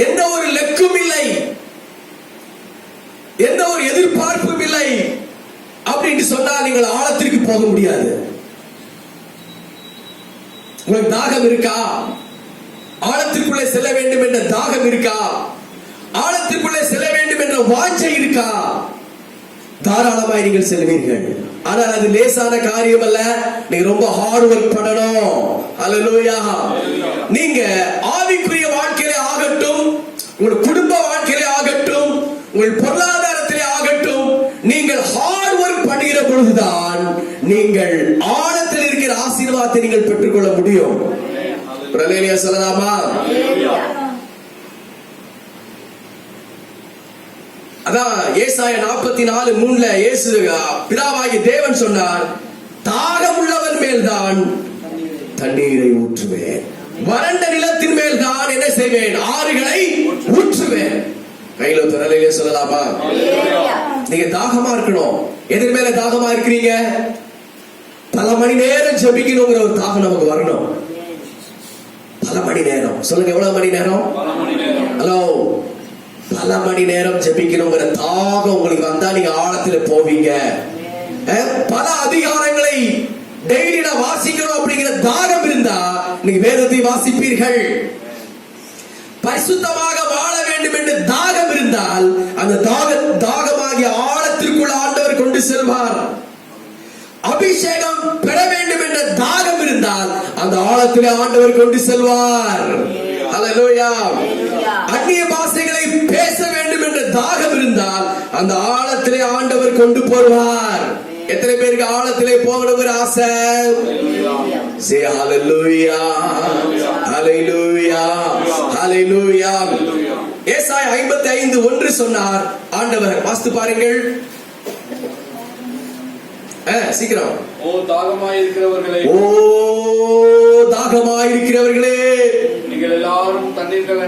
Speaker 1: எந்த ஒரு லெக்கும் இல்லை, எந்த ஒரு எதிர்பார்ப்பும் இல்லை அப்படின்னு சொன்னால் நீங்கள் ஆழத்திற்கு போக முடியாது. உங்களுக்கு தாகம் இருக்கா? ஆழத்திற்குள்ளே செல்ல வேண்டும் என்ற தாகம் இருக்கா? ஆழத்திற்குள்ளே செல்ல வேண்டும் என்ற வாஞ்சை இருக்கா? தாராளமாய் நீங்கள் செல்வீர்கள். ஆனால் அது லேசான காரியம் அல்ல. நீங்க ரொம்ப ஹார்ட் ஒர்க் பண்ணணும். ஹல்லேலூயா. நீங்க ஆவிக்குரிய வாழ்க்கையிலே ஆகட்டும், உங்கள் குடும்ப வாழ்க்கையிலே ஆகட்டும், உங்கள் பொருளாதாரத்திலே ஆகட்டும், நீங்கள் ஹார்ட் ஒர்க் பண்ணுகிற பொழுதுதான் நீங்கள் ஆழத்தில் இருக்கிற ஆசீர்வாதத்தை நீங்கள் பெற்றுக்கொள்ள முடியும். ஹல்லேலூயா சொல்லலாமா? அதான் ஏசாயா 44:3 இயேசு பிதாவாகிய தேவன் சொன்னார், தாகம் உள்ளவன் மேல்தான் தண்ணீரை ஊற்றுவேன், வறண்ட நிலத்தின் மேல் தான் என்ன செய்வேன், ஆறுகளை ஊற்றுவேன். கையில திரளையிலே சொல்லலாமா? நீங்க தாகமா இருக்கணும். எதிர் மேல தாகமா இருக்கிறீங்க, பல மணி நேரம் ஜெபிக்கணுங்கிற ஒரு தாகம் நமக்கு வரணும். பல மணி நேரம் சொல்லுங்க, எவ்வளவு மணி நேரம்? ஹலோ, பல மணி நேரம் ஜெபிக்கணுங்கிற தாகம் உங்களுக்கு வந்தா நீங்க ஆழத்துல போவீங்க. பல அதிகாரங்களை டெய்லி நான் வாசிக்கணும் அப்படிங்கிற தாகம் இருந்தா நீங்க வேதத்தை வாசிப்பீர்கள். பரிசுத்தமாக வாழ வேண்டும் என்று தாகம் இருந்தால் அந்த தாகமாகிய ஆழத்திற்குள் ஆண்டவர் கொண்டு செல்வார். அபிஷேகம் பெற வேண்டும் என்ற தாகம் இருந்தால் அந்த ஆழத்திலே ஆண்டவர் கொண்டு செல்வார். ஹல்லேலூயா. அந்நிய பாஷைகளை பேச வேண்டும் என்ற தாகம் இருந்தால் அந்த ஆழத்திலே ஆண்டவர் கொண்டு போவார். எத்தனை பேருக்கு ஆழத்திலே போகணுங்கிற ஆசை? சே ஹல்லேலூயா, ஹல்லேலூயா, ஹல்லேலூயா. ஏசாயா 55:1 சொன்னார் ஆண்டவர். வாசித்து பாருங்கள் சீக்கிரம்.
Speaker 2: ஓ தாகமாயிருக்கிறவர்களே,
Speaker 1: ஓ தாகமாயிருக்கிறவர்களே,
Speaker 2: நீங்கள் எல்லாரும் தண்ணீர்கள்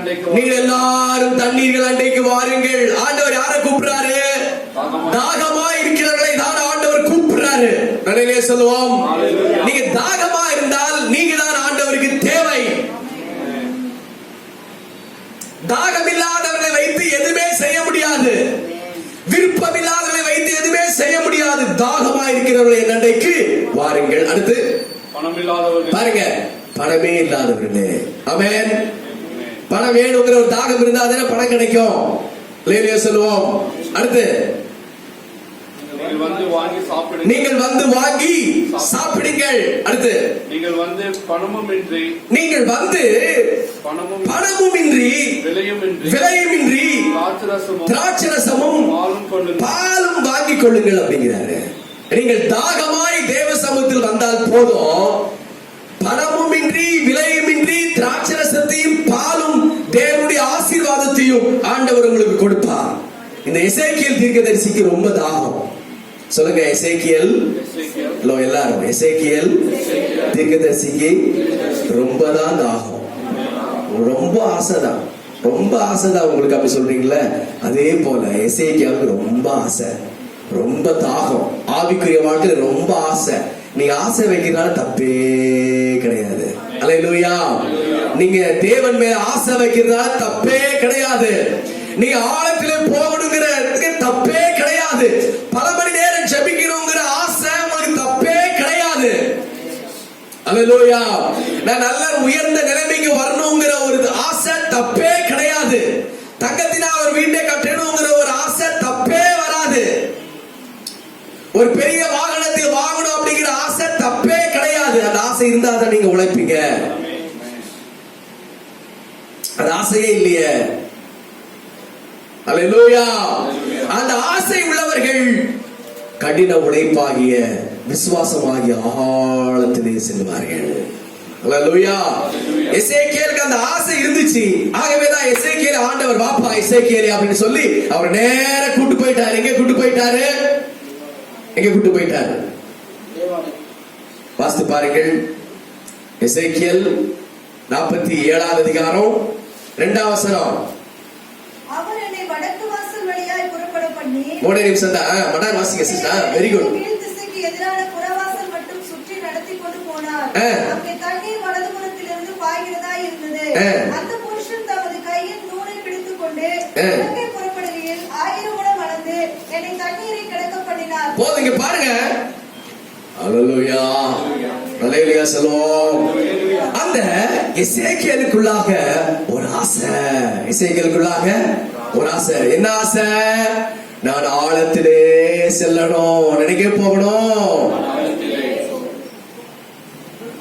Speaker 2: அண்டைக்கு
Speaker 1: வாருங்கள். ஆண்டவர் யாரை கூப்பிடுறாரு? தாகமாயிருக்கிறவர்களை தான் ஆண்டவர் கூப்பிடுறாரு. நடையிலே சொல்லுவோம், நீங்க தாகமா இருந்தால் நீங்க தான் ஆண்டவருக்கு தேவை. தாகம் இல்லாதவர்களை வைத்து எதுவுமே செய்ய முடியாது. விருப்பம் இல்லாதவர்களை வைத்து எதுவுமே செய்ய முடியாது. தாகமா இருக்கிறவர்களை நடைக்கு வாருங்கள். அடுத்து
Speaker 2: பணம் இல்லாதவர்கள்,
Speaker 1: பாருங்க, பணமே இல்லாதவர்களே. ஆமென். பணம் வேணுங்கிற ஒரு தாகம் இருந்தா தானே பணம் கிடைக்கும். லேலியா சொல்லுவோம். அடுத்து
Speaker 2: நீங்கள் வந்து வாங்கி சாப்பிடுங்கள்.
Speaker 1: நீங்கள் வந்து வாங்கி சாப்பிடுங்கள். அடுத்து
Speaker 2: நீங்கள் வந்து பணமுமின்றி
Speaker 1: விலையுமின்றி திராட்சரசமும் பாலும் வாங்கிக் கொள்ளுங்கள் அப்படிங்கிறாரு. நீங்கள் தாகமாய் தேவ சமூகத்தில் வந்தால் போதும், பணமுமின்றி விலையுமின்றி திராட்சரசத்தையும் பாலும் தேவனுடைய ஆசீர்வாதத்தையும் ஆண்டவர் உங்களுக்கு கொடுப்பார். இந்த எசேக்கியேல் தீர்க்கதரிசிக்கு ரொம்ப தாகம். சொல்லுங்க, எசேக்கியேல். எல்லாரும் எசேக்கியேல் தீர்க்கதரிசிக்கு ரொம்ப தான் தாகம், ரொம்ப ஆசைதான், ரொம்ப ஆசைதான். உங்களுக்கு அப்படி சொல்றீங்களா? அதே போல எசேக்கியாவுக்கு ரொம்ப ஆசை, ரொம்ப தாகம். ஆவிக்குரிய வாழ்க்கையில ரொம்ப ஆசை. நீங்க ஆசை வைக்கிறதுனால தப்பே கிடையாது. அல்லேலூயா. நீங்க தேவன் மேல ஆசை வைக்கிறதுனால தப்பே கிடையாது. நீங்க ஆழத்திலே போகணுங்கிறதுக்கு தப்பே கிடையாது. பல மணி நேரம் ஜெபிக்கணுங்கிற ஆசை உங்களுக்கு தப்பே கிடையாது. அல்லேலூயா. நான் நல்ல உயர்ந்த நிலைமைக்கு வரணுங்கிற ஒரு ஆசை தப்பே கிடையாது. தங்கத்தினால் ஒரு வீட்டை கட்டணுங்கிற ஒரு ஆசை தப்பே வராது. ஒரு பெரிய வாகனத்தை வாங்கணும் அப்படிங்கிற ஆசை தப்பே கிடையாது. அந்த ஆசை இருந்தா தான் நீங்க உழைப்பீங்க. அந்த ஆசையே இல்லையே. அல்லேலூயா. அந்த ஆசை உள்ளவர்கள் கடின உழைப்பாகிய விசுவாசமாகிய ஆழத்திலே செல்வார்கள். அல்லேலூயா. எசேக்கியேலுக்கு அந்த ஆசை இருந்துச்சு. ஆகவேதான் எசேக்கியேல் ஆண்டவர் வாப்பா எசேக்கியேல் அப்படின்னு சொல்லி அவர் நேர கூட்டு போயிட்டாரு. எங்க கூட்டு போயிட்டாரு? வாசித்து பாருங்கள். எசேக்கியேல் 47 அதிகாரம் 2 வசனம்.
Speaker 5: அவர் என்னை வடக்கு வாசல் வழியாய் புறப்பட பண்ணி,
Speaker 1: ஒரு நிமிஷம் தான் மடார் வாசிங்க சிஸ்டர். Very good.
Speaker 5: கீழ் திசைக்கு எதிரான புறவாசல் மட்டும் சுற்றி நடத்தி கொண்டு போனார். அங்கே தண்ணீர் வலதுபுறத்திலிருந்து பாய்கிறதாய் இருந்தது. அந்த புருஷன் தமது கையின் நூலை பிடித்துக் கொண்டு கிழக்கே புறப்படுகையில் 1000 முழம் அளந்து என்னை தண்ணீரை கிடக்க பண்ணினார்.
Speaker 1: போதுங்க பாருங்க. அல்லேலூயா, அல்லேலூயா சொல்லுவோம். அந்த எசேக்கியேலுக்குள்ளாக ஒரு ஆசை, எசேக்கியேலுக்குள்ளாக ஒரு ஆசை. என்ன ஆசை? நான் ஆழத்திலே செல்லணும், நினைக்க போகணும்.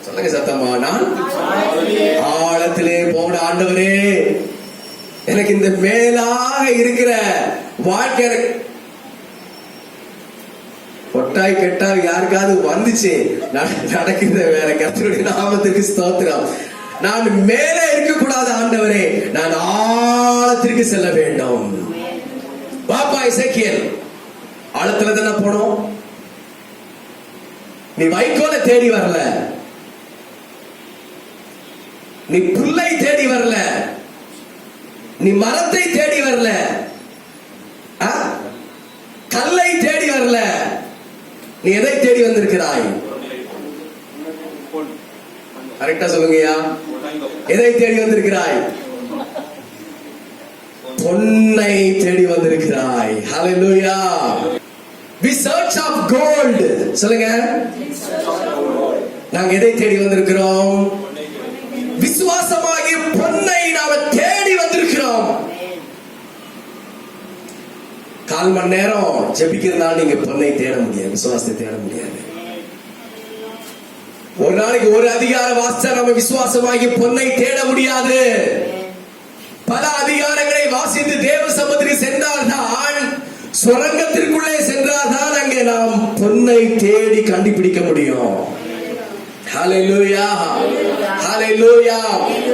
Speaker 1: சொல்லுங்க சத்தமா, நான் ஆழத்திலே போகணும். ஆண்டவரே, எனக்கு இந்த மேலாக இருக்கிற வாழ்க்கை கொட்டாய் கெட்டாய் யாருக்காவது வந்துச்சு நடக்கிற வேற. கர்த்தருடைய நாமத்திற்கு ஸ்தோத்திரம். நான் மேலே இருக்க கூடாது ஆண்டவரே, நான் ஆழத்திற்கு செல்ல வேண்டும். பாப்பா எசேக்கியேல்? ஆழத்துல தானே போனோம். நீ வைக்கோலை தேடி வரல, நீ புல்லை தேடி வரல, நீ மரத்தை தேடி வரல, கல்லை தேடி வரல. நீ எதை தேடி வந்திருக்கிறாய்? கரெக்டா சொல்லுங்கய்யா. எதை தேடி வந்திருக்கிறாய்? பொன்னை தேடி வந்திருக்கிறாய். ஹalleluya. We search of gold. சொல்லுங்க. நாங்க எதை தேடி வந்திருக்கிறோம்? விசுவாசமாகிய பொன்னை நாம தேடி வந்திருக்கிறோம். கால் மணி நேரம் ஜெபிக்கிறதுனால நீங்க பொன்னை தேட முடியாது, விசுவாசத்தை தேட முடியாது. ஒரு நாளைக்கு ஒரு அதிகாரம் வாசிச்சா நம்ம விசுவாசமாகிய பொன்னை தேட முடியாது. பல அதிகாரங்களை வாசித்து தேவ சமுத்திரி சென்றால்தான், சுரங்கத்திற்குள்ளே சென்றால்தான் அங்கே நாம் பொன்னை தேடி கண்டுபிடிக்க முடியும். ஹalleluya, ஹalleluya.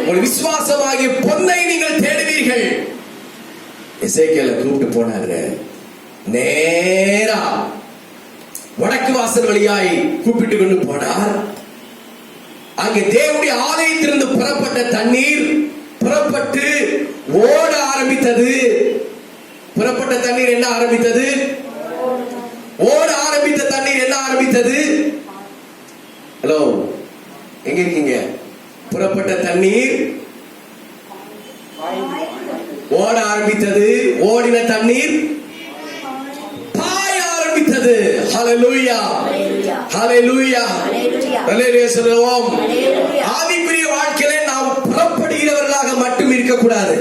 Speaker 1: ஒரு விசுவாசமாகிய பொன்னை நீங்கள் தேடுவீர்கள். எசேக்கியேலை கூப்பிட்டு போனாரு. நேரா வடக்கு வாசல் வழியாய் கூப்பிட்டு கொண்டு போனார். அங்கே தேவனுடைய ஆலயத்திலிருந்து புறப்பட்ட தண்ணீர் புறப்பட்டு ஓட ஆரம்பித்தது. புறப்பட்ட தண்ணீர் என்ன ஆரம்பித்தது? ஓட ஆரம்பித்த தண்ணீர் என்ன ஆரம்பித்தது? ஹலோ, எங்க இருக்கீங்க? புறப்பட்ட தண்ணீர் ஓட ஆரம்பித்தது. ஓடின தண்ணீர் பாய ஆரம்பித்தது. ஹalleluya, ஹalleluya, ஹalleluya சொல்லுவோம். ஆவிக்குரிய வாழ்க்கையிலே நாம் புறப்படுகிறவர்களாக மட்டும் இருக்க கூடாது,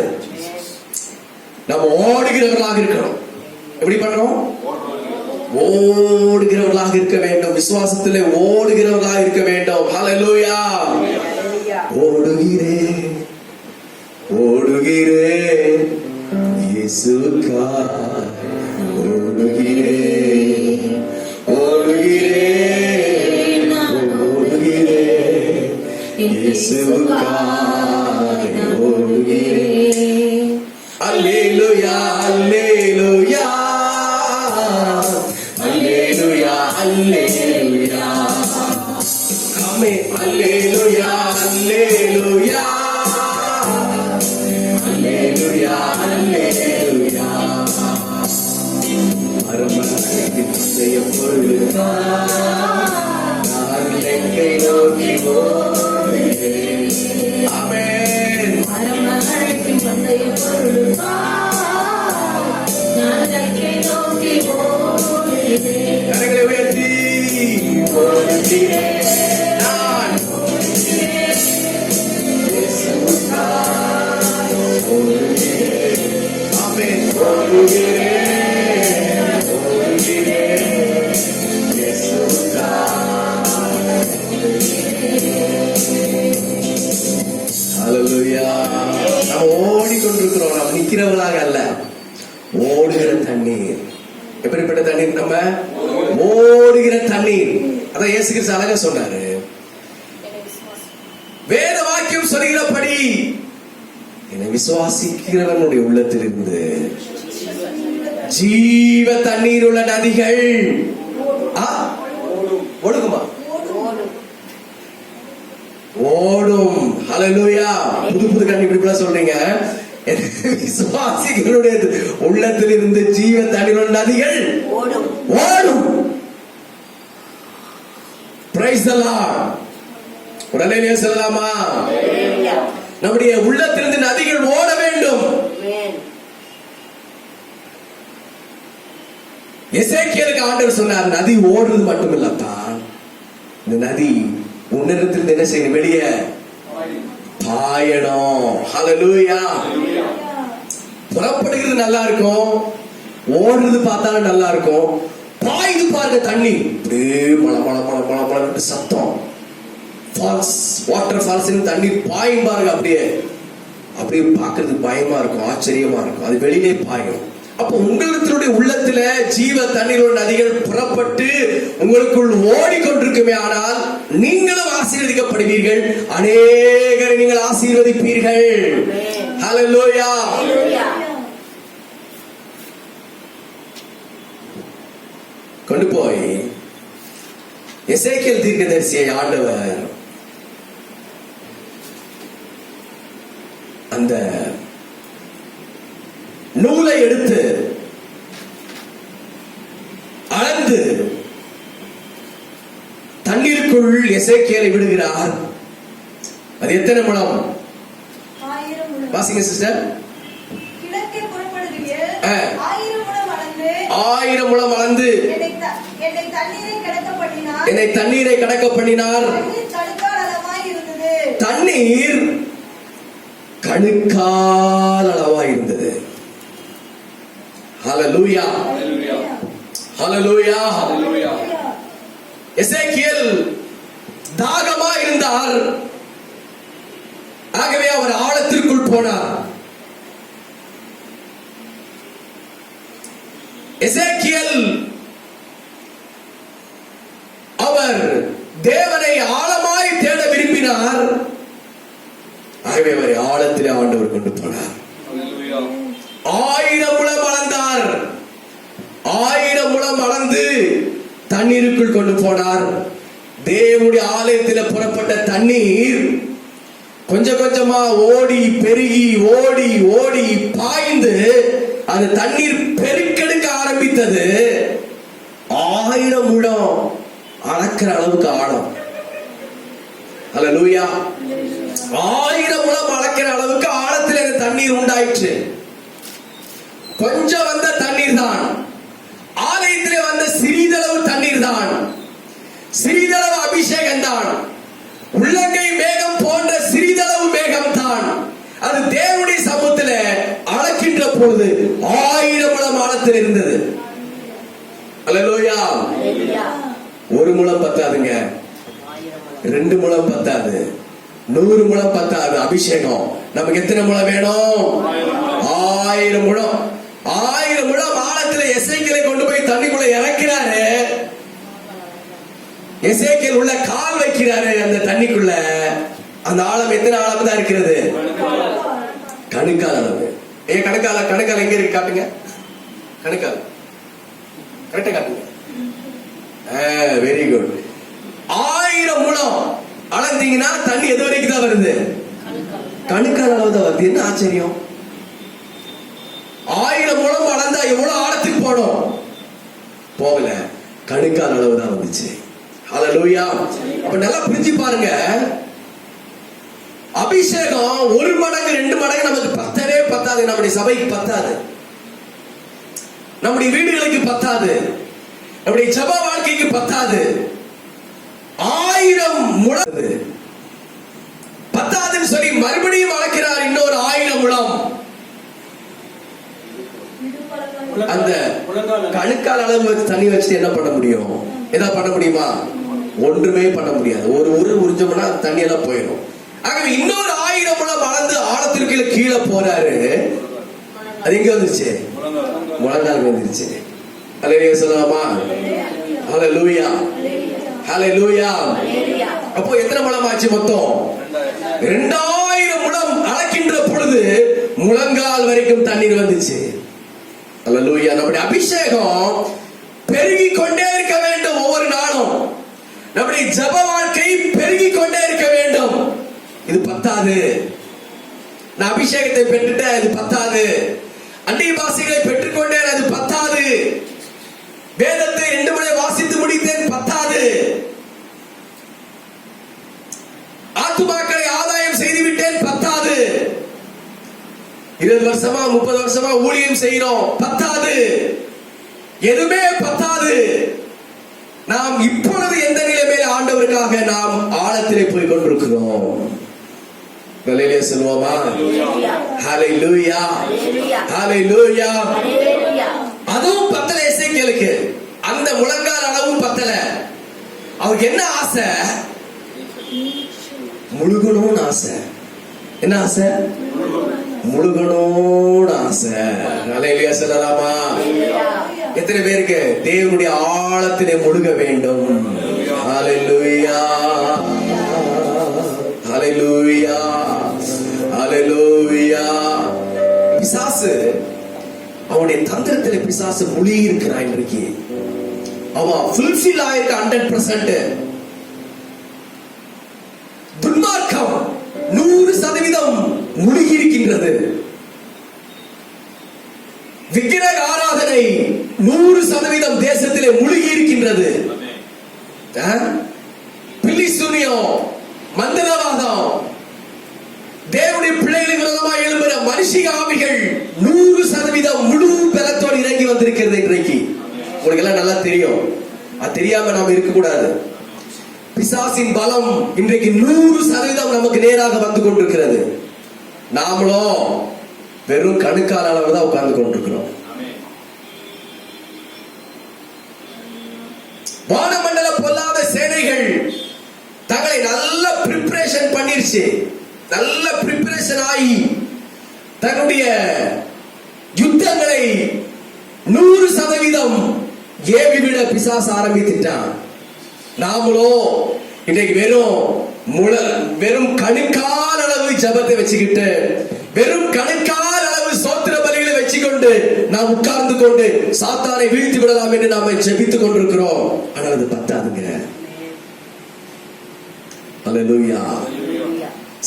Speaker 1: நாம் ஓடுகிறவர்களாக இருக்கணும். எப்படி பண்ணணும்? ஓடுகிறவர்களாக இருக்க வேண்டும். விசுவாசத்திலே ஓடுகிறவர்களாக இருக்க வேண்டும். ஹalleluya. ஓடுகிறேன், ஓடுகிறேன் இயேசுவுக்காய், ஓடுகிறேன், ஓடுகிறேன், ஓடுகிறேன் இயேசுவுக்காய், ஓடுகிறேன். அல்லேலூயா, அல்லேலூயா, அல்லேலூயா, அல்லேலூயா. ஆமென். அல்லேலூயா, அல்லேலூயா, அல்லேலூயா, அல்லேலூயா. மரமரத்தின் பந்தய பொருளுதான் நான் எங்கை நோக்கி ஓடுகிறேன். ஆமென்.
Speaker 2: மரமரத்தின் பந்தய பொருளுதான் நான் எங்கை நோக்கி ஓடுகிறேன்.
Speaker 1: கரங்களை உயர்த்தி ஓடுகிறேன். நான்
Speaker 2: ஓடுகிறேன்,
Speaker 1: இயேசுவுக்காய் ஓடுகிறேன். ஆமென். ஓடுகிறேன், ஓடுகிறேன் இயேசுவுக்காய். ஹalleluya. நாம் ஓடிக்கொண்டிருக்கிறோம். நாம் நிக்கிறவர்களாக அல்ல, ஓடுகிற தண்ணீர். எப்படிப்பட்ட தண்ணீர்? நம்ம ஓடுகிற தண்ணீர். அதான் இயேசு கிறிஸ்து அழகா சொன்னாரு. வேத வாக்கியம் சொல்கிறபடி என்னை விசுவாசிக்கிறவனுடைய உள்ளத்திலிருந்து ஜீவ தண்ணீர் உள்ள நதிகள் ஒழுகுமா? ஓடும். ஹalleluya. புது புது கண்டுபிடிப்புல சொல்றீங்க. விசுவாசிகளுடைய உள்ளத்தில் இருந்து ஜீவ தண்ணீர் உள்ள நதிகள் ஓடும். Praise the Lord. உடனே சொல்லலாமா? நம்முடைய உள்ளத்திலிருந்து நதிகள் ஓட வேண்டும். எசேக்கியேலுக்கு ஆண்டவர் சொன்னார், நதி ஓடுறது மட்டும் இல்லப்பா, இந்த நதி உன்னிடத்திலிருந்து என்ன செய்யணும்? வெளியே பாயணும். ஹalleluya. புறப்படுகிறது நல்லா இருக்கும், ஓடுறது பார்த்தாலும் நல்லா இருக்கும். பாயுது பாருங்க தண்ணி, அப்படியே மழை மழை மழை மழை மழை சத்தம். ஃபால்ஸ், வாட்டர் ஃபால்ஸ் தண்ணி பாயும் பாருங்க. அப்படியே அப்படியே பார்க்கறதுக்கு பயமா இருக்கும், ஆச்சரியமா இருக்கும். அது வெளியே பாயும். அப்போ உங்களுடைய உள்ளத்துல ஜீவ தண்ணீரோட நதிகள் புறப்பட்டு உங்களுக்குள் ஓடிக்கொண்டிருக்குமே, ஆனால் நீங்களும் ஆசீர்வதிக்கப்படுவீர்கள், அநேகரை நீங்கள் ஆசீர்வதிப்பீர்கள். ஹalleluya. கொண்டு போய் எசேக்கியேல் தீர்க்கதரிசியை ஆண்டவர் அந்த நூலை எடுத்து அளந்து தண்ணீருக்குள் எசேக்கியேலை விடுகிறார். அது எத்தனை முழம்?
Speaker 5: 1000 முழம்.
Speaker 1: வாசிங்க சிஸ்டர்.
Speaker 5: கிழக்கே புறப்படுகையில் 1000 முழம் அளந்து
Speaker 1: 1000 முழம் அளந்து
Speaker 5: என்னை தண்ணீரை கடக்க பண்ணினார்.
Speaker 1: என்னை தண்ணீரை கடக்க பண்ணினார்.
Speaker 5: தண்ணீர் கணுக்கால் அளவாய் இருந்தது.
Speaker 1: தண்ணீர் கணுக்கால் அளவாய் இருந்தது. ஹல்லேலூயா, ஹல்லேலூயா, ஹல்லேலூயா. எசேக்கியேல் தாகமா இருந்தார். ஆகவே அவர் ஆழத்திற்குள் போனார். எசேக்கியேல் அவர் தேவனை ஆழமாய் தேட விரும்பினார். ஆகவே அவரை ஆழத்திலே ஆண்டவர் கொண்டு போனார். 1000 முழம் அளந்தார். 1000 முழம் அளந்து தண்ணீருக்குள் கொண்டு போனார். தேவனுடைய ஆலயத்தில் புறப்பட்ட தண்ணீர் கொஞ்சம் கொஞ்சமா ஓடி பெருகி ஓடி ஓடி பாய்ந்து அந்த தண்ணீர் பெருக்கெடுக்க ஆரம்பித்தது. 1000 முழம் அளக்கிற அளவுக்கு ஆழம். ஹல்லேலூயா. 1000 முழம் அளக்கிற அளவுக்கு ஆழத்தில் அந்த தண்ணீர் உண்டாயிற்று. கொஞ்சம் வந்த தண்ணீர் தான், ஆலயத்திலே வந்த சிறிதளவு தண்ணீர் தான், சிறிதளவு அபிஷேகம் தான், உள்ளங்கை மேகம் போன்ற சிறிதளவு மேகம் தான். அது தேவனுடைய சமூகத்தில் அளக்கின்ற பொழுது 1000 முழம் ஆழத்தில் இருந்தது. ஹல்லேலூயா. 1 முழம் பத்தாதுங்க, 2 முழம் பத்தாது, 100 முழம் பத்தாது. அபிஷேகம் நமக்கு எத்தனை முழம் வேணும்? 1000 முழம். 1000 முழம் ஆழத்துல எசேக்கியேலை கொண்டு போய் தண்ணிக்குள்ள இறக்கிறாரு. எசேக்கியேல் உள்ள கால் வைக்கிறாரு அந்த தண்ணிக்குள்ள. அந்த ஆழம் எத்தனை ஆழம் தான் இருக்கிறது? கணுக்கால் அளவு. கணுக்கால் எங்க இருக்கு காட்டுங்க. கணுக்கால் கரெக்டா காட்டுங்க. Very good. 1000 முழம் அளந்தீங்கன்னா தண்ணி எது வரைக்கும் தான் வருது? கணுக்கால் அளவு தான் வருது. என்ன ஆச்சரியம்! 1000 முழம் அளந்தா எவ்வளவு ஆழத்துக்கு போனோம்? போகல, கணுக்கால் அளவு தான் வந்துச்சு. ஹல்லேலூயா. அப்ப நல்லா புரிஞ்சு பாருங்க, அபிஷேகம் 1 மடங்கு 2 மடங்கு நமக்கு பத்தவே பத்தாது. நம்முடைய சபைக்கு பத்தாது, நம்முடைய வீடுகளுக்கு பத்தாது, நம்முடைய ஜெப வாழ்க்கைக்கு பத்தாது. 1000 முழம் பத்தாதுன்னு சொல்லி மறுபடியும் வளர்க்கிறார். இன்னொரு 1000 முழம். அந்த கணுக்கால் அளவு தண்ணி வச்சு என்ன பண்ண முடியும்? ஏதாவது பண்ண முடியுமா? ஒன்றுமே பண்ண முடியாது. ஒரு உறிஞ்சோம்னா தண்ணி எல்லாம் போயிடும். ஆகவே இன்னொரு 1000 முழம் அளந்து ஆழத்திற்கு கீழே போறாரு. அது எங்க வந்துருச்சு? முழங்கால் வந்துருச்சு. ஹல்லேலூயா சொல்லலாமா? ஹல்லேலூயா, ஹல்லேலூயா. அப்போ எத்தனை முழம் ஆச்சு மொத்தம்? 2000 முழம் அளக்கின்ற பொழுது முழங்கால் வரைக்கும் தண்ணீர் வந்துச்சு. ஹல்லேலூயா. நம்முடைய அபிஷேகம் பெருகி கொண்டே இருக்க வேண்டும். ஒவ்வொரு நாளும் நம்முடைய ஜெப வாழ்க்கை பெருகி கொண்டே இருக்க வேண்டும். இது பத்தாது. நான் அபிஷேகத்தை பெற்றுட்டேன், இது பத்தாது. அந்நிய பாஷைகளை பெற்றுக்கொண்டேன், அது பத்தாது. வேதத்தை 2 முறை வாசித்து முடித்தேன், பத்தாது. ஆத்துமாக்களை ஆதாயம் செய்து விட்டேன், பத்தாது. 20 வருஷமா 30 வருஷமா ஊழியம் செய்கிறோம், பத்தாது. எதுவுமே பத்தாது. நாம் இப்பொழுது எந்த நிலைமையில ஆண்டவருக்காக நாம் ஆழத்திலே போய் கொண்டிருக்கிறோம். ஹல்லேலூயா சொல்லுவோமா? ஹல்லேலூயா, ஹல்லேலூயா. அதுவும் பத்தல எசேக்கியேலுக்கு. அந்த முழங்கால் அளவும் பத்தல. அவருக்கு என்ன ஆசை? முழுகணும்னு ஆசை. என்ன ஆசை? முழுகணும்னு ஆசை. ஹல்லேலூயா சொல்லலாமா? எத்தனை பேருக்கு தேவனுடைய ஆழத்திலே முழுக வேண்டும்? ஹல்லேலூயா, ஹல்லேலூயா, ஹல்லேலூயா. பிசாசு அவனுடைய தந்திரத்திலே பிசாசு முழுகி இருக்கிறான். இன்றைக்கு அவன் ஃபுல்ஃபில் ஆயிருக்க 100%. துன்மார்க்கம் 100% முழுகி இருக்கின்றது. விக்கிரக ஆராதனை 100% தேசத்திலே முழுகி இருக்கின்றது. பில்லி சூனியம், மந்திரவாதம், தேவனுடைய பிள்ளைகளுக்கு விரோதமாக எழும்புற மனுஷிக ஆவிகள் 100% முழு பலத்தோடு இறங்கி வந்திருக்கிறது. இன்றைக்கு உங்களுக்கு எல்லாம் நல்லா தெரியும். அது தெரியாம நாம இருக்க கூடாது. பிசாசின் பலம் இன்றைக்கு 100% நமக்கு நேராக வந்து கொண்டிருக்கிறது. நாமளோ வெறும் கணுக்கால அளவு தான் உட்கார்ந்து கொண்டிருக்கிறோம். வானமண்டல பொல்லாத சேனைகள் தங்களை நல்ல பிரிப்பரேஷன் பண்ணிருச்சு. நல்ல பிரிப்பரேஷன் ஆகி தன்னுடைய யுத்தங்களை 100% ஏவிவிட பிசாசு ஆரம்பித்துட்டான். நாமளோ இன்றைக்கு வெறும் கணுக்கால் அளவு ஜபத்தை வச்சுக்கிட்டு, வெறும் கணுக்கால் அளவு சோத்திர பலிகளை வச்சுக்கொண்டு நாம் உட்கார்ந்து கொண்டு சாத்தானை வீழ்த்தி விடலாம் என்று நாம ஜெபித்துக் கொண்டிருக்கிறோம். ஆனால் அது பத்தாதுங்க. அல்லேலூயா.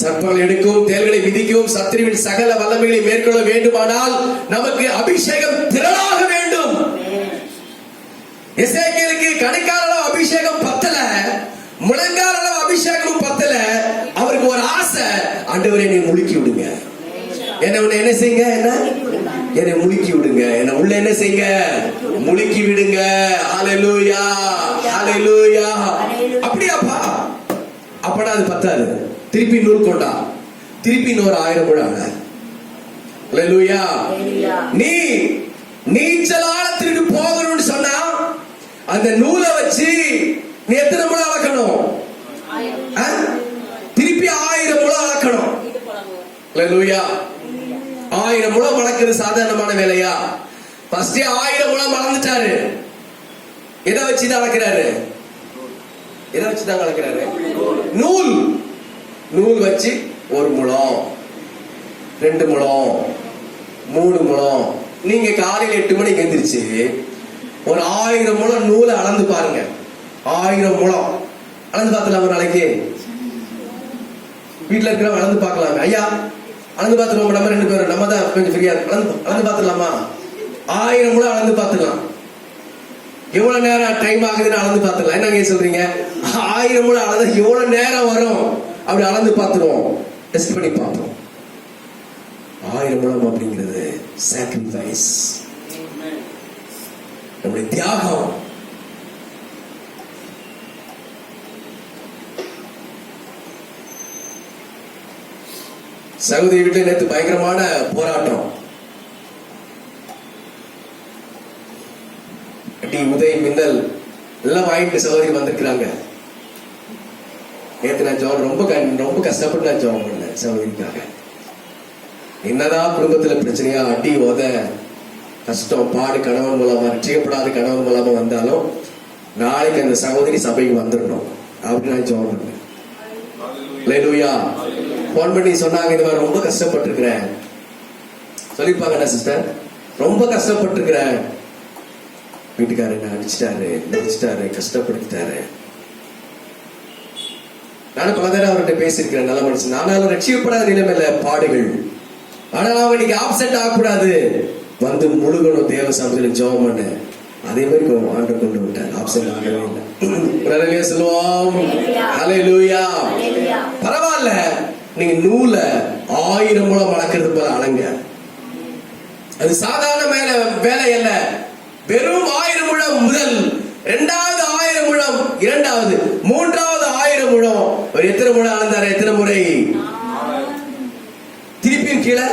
Speaker 1: சர்ப்பங்கள் எடுக்கும், தேள்களை மிதிக்கும், சத்துருவின் சகல வல்லமைகளை மேற்கொள்ள வேண்டுமானால் நமக்கு அபிஷேகம் திரளாக வேண்டும். எசேக்கியேலுக்கு கணுக்கால் அளவு அபிஷேகம் பத்தல, முழங்கால் அளவு அபிஷேகம் பத்தல. அவருக்கு ஒரு ஆசை, ஆண்டவரே என்னை முழுக்கி விடுங்க, என்ன செய்யுங்க, என்னை முழுக்கி விடுங்க, என்ன உள்ள என்ன செய்யுங்க, முழுக்கி விடுங்க. ஹல்லேலூயா, ஹல்லேலூயா. அப்படியாப்பா? அப்பனா அது பத்தாது. திருப்பி நூல் கொண்டா, திருப்பி இன்னொரு 1000 முழம். ஹல்லேலூயா. நீ நீச்சல் ஆழத்திற்கு போகணும்னு சொன்னா அந்த நூலை வச்சு நீ எத்தனை முழம் அளக்கணும்? திருப்பி 1000 முழம் அளக்கணும். ஹல்லேலூயா. 1000 முழம் அளக்கிறது சாதாரணமான வேலையா? ஃபர்ஸ்ட் 1000 முழம் அளந்துட்டாரு. எதை வச்சுதான் அளக்கிறாரு? எதை வச்சுதான் அளக்கிறாரு? நூல். நூல் வச்சு 1 முழம், 2 முழம், 3 முழம். நீங்க காலையில் 8 மணிக்கு எந்திரிச்சு ஒரு 1000 முழம் நூலை அளந்து பாருங்க. 1000 முழம் அளந்து பார்த்துலாம். ஒரு நாளைக்கு வீட்டுல இருக்கிறவங்க அளந்து பார்க்கலாம். ஐயா அளந்து பார்த்துருவோம். நம்ம 2 பேரும் நம்ம தான் கொஞ்சம் ஃப்ரீயா அளந்து பார்த்துடலாமா? 1000 முழம் அளந்து பார்த்துக்கலாம். எவ்வளவு நேரம் டைம் ஆகுதுன்னு அளந்து பார்த்துக்கலாம். என்ன சொல்றீங்க? 1000 முழம் அளந்து எவ்வளவு நேரம் வரும் அப்படி அளந்து பார்த்துருவோம். டெஸ்ட் பண்ணி பார்ப்போம். 1000 முழம் அப்படிங்கிறது சாக்ரிஃபைஸ், நம்முடைய தியாகம். சகோதரி வீட்டில் நேற்று பயங்கரமான போராட்டம். அடி உதய மின்னல் எல்லாம் வாங்கிட்டு சகோதரி வந்திருக்கிறாங்க. நேற்று நான் ரொம்ப கஷ்டப்பட்டு நான் ஜெபம் பண்ணேன் சகோதரிக்காக. என்னதான் குடும்பத்துல பிரச்சனையா, அடி உத கஷ்டம் பாடு, கணவன் மூலமா ரட்சிக்கப்படாத கணவன் மூலமா வந்தாலும் நாளைக்கு அந்த சகோதரி சபைக்கு வந்துடணும் அப்படின்னு நான் ஜெபம் பண்ணேன். ஹல்லேலூயா. போன் பண்ணி சொன்னாங்க, இந்த மாதிரி ரொம்ப கஷ்டப்பட்டிருக்கிறேன் சொல்லிருப்பாங்க சிஸ்டர், ரொம்ப கஷ்டப்பட்டிருக்கிறேன், வீட்டுக்காரர் என்ன அடிச்சிட்டாரு, கஷ்டப்படுத்திட்டாரு. நானும் பல நேரம் அவர்கிட்ட பேசியிருக்கிறேன். நல்ல மனுஷன், ஆனாலும் ரட்சிக்கப்படாத நிலைமையில பாடுகள். ஆனால் அவன் இன்னைக்கு ஆப்சென்ட் ஆகக்கூடாது, வந்து முழுகணும் தேவ சமூகத்தில் ஜெபம் பண்ண. அதே மாதிரி ஆண்டவர் கொண்டு விட்டார், ஆப்சென்ட் ஆகவே இல்லை. சொல்லுவோம் ஹல்லேலூயா. பரவாயில்ல, நீங்க நூலை 1000 முழம் வளர்க்கறது போல அலங்க. அது சாதாரண வேலை அல்ல. வெறும் 1000 முழம் முதல் 2வது 1000 முழம், 2வது 3வது 1000 முழம். ஒரு எத்தனை முழம் அளந்தாரு? எத்தனை முறை? திருப்பியும் கீழே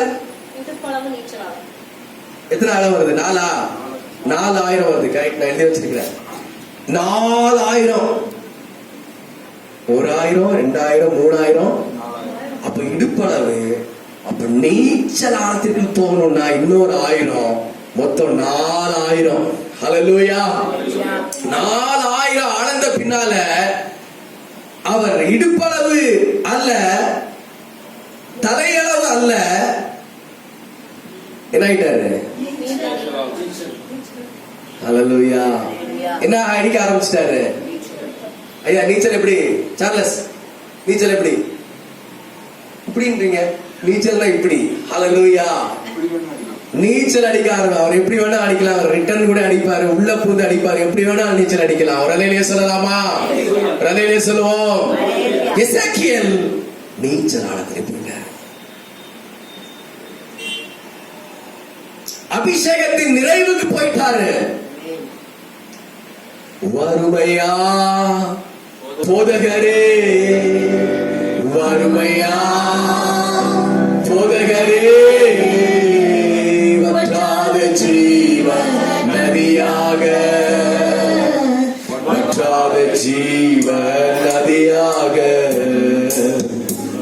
Speaker 1: எத்தனை அளவு வருது? 4000 வருது. கரெக்ட், நான் எழுதி வச்சிருக்கிறேன். 4000, 1000, 2000, 3000. அப்ப இடுப்பளவு. அப்ப நீச்சல் ஆழத்திற்கு போகணும்னா இன்னொரு 1000, மொத்தம் 4000. ஹல்லேலூயா. 4000 அளந்த பின்னால அவர் இடுப்பளவு அல்ல, தலையளவு அல்ல, என்ன ஆயிட்டாரு? ஹல்லேலூயா. என்ன அடிக்க ஆரம்பிச்சிட்டாரு? ஐயா நீச்சல் எப்படி சார்லஸ்? நீச்சல் எப்படி இப்படின்றீங்க? நீச்சல்னா இப்படி. ஹல்லேலூயா. நீச்சல் அடிக்க ஆரம்பிச்சு அவர் எப்படி வேணா அடிக்கலாம். ரிட்டர்ன் கூட அடிப்பாரு, உள்ள பூந்து அடிப்பாரு, எப்படி வேணா நீச்சல் அடிக்கலாம். ஒரு அலையிலே சொல்லலாமா? ஒரு அலையிலே சொல்லுவோம். எசேக்கியேல் நீச்சல் ஆட தெரியுங்க. அபிஷேகத்தின் நிறைவுக்கு போயிட்டாரு. வறுமையா போதகரே, வறுமையா போதகரே, வற்றாத ஜீவன் நதியாக, வற்றாத ஜீவன் நதியாக,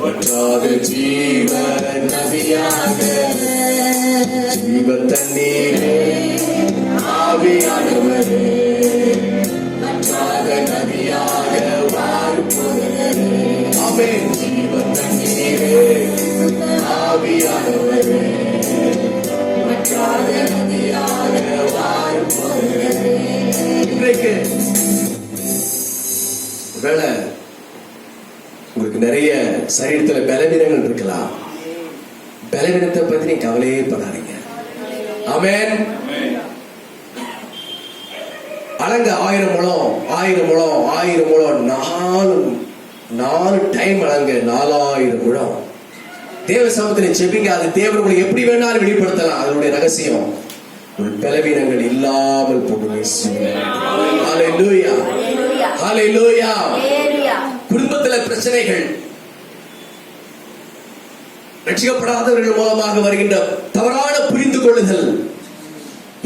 Speaker 1: வற்றாத ஜீவன் நதியாக, ஜீவ தண்ணீரே ஆவியானவரே, வற்றாத நதியாக வாருப்பவரே. ஆமென். ஜீவ தண்ணீரே ஆவியானவரே, வற்றாத நதியாக வாருப்பவரே. இன்றைக்கு ஒருவேளை உங்களுக்கு நிறைய சரீரத்துல பலவீனங்கள் இருக்கலாம். பலவீனத்தை பத்தி நீங்க கவலையே படாதீங்க. ஆமென். அலங்க 1000 முழம் 1000 முழம் 1000 முழம் 4 டைம் அலங்க 4000 முழம். தேவ சமூகத்தில் செபிங்க. அது தேவன் உங்களுக்கு எப்படி வேணாலும் வெளிப்படுத்தலாம். அதனுடைய ரகசியம் உங்கள் பலவீனங்கள் இல்லாமல் போகும். ஹல்லேலூயா, ஹல்லேலூயா. குடும்பத்துல பிரச்சனைகள், ரட்சிக்கப்படாதவர்கள் மூலமாக வருகின்ற தவறான புரிந்து கொள்ளுதல்,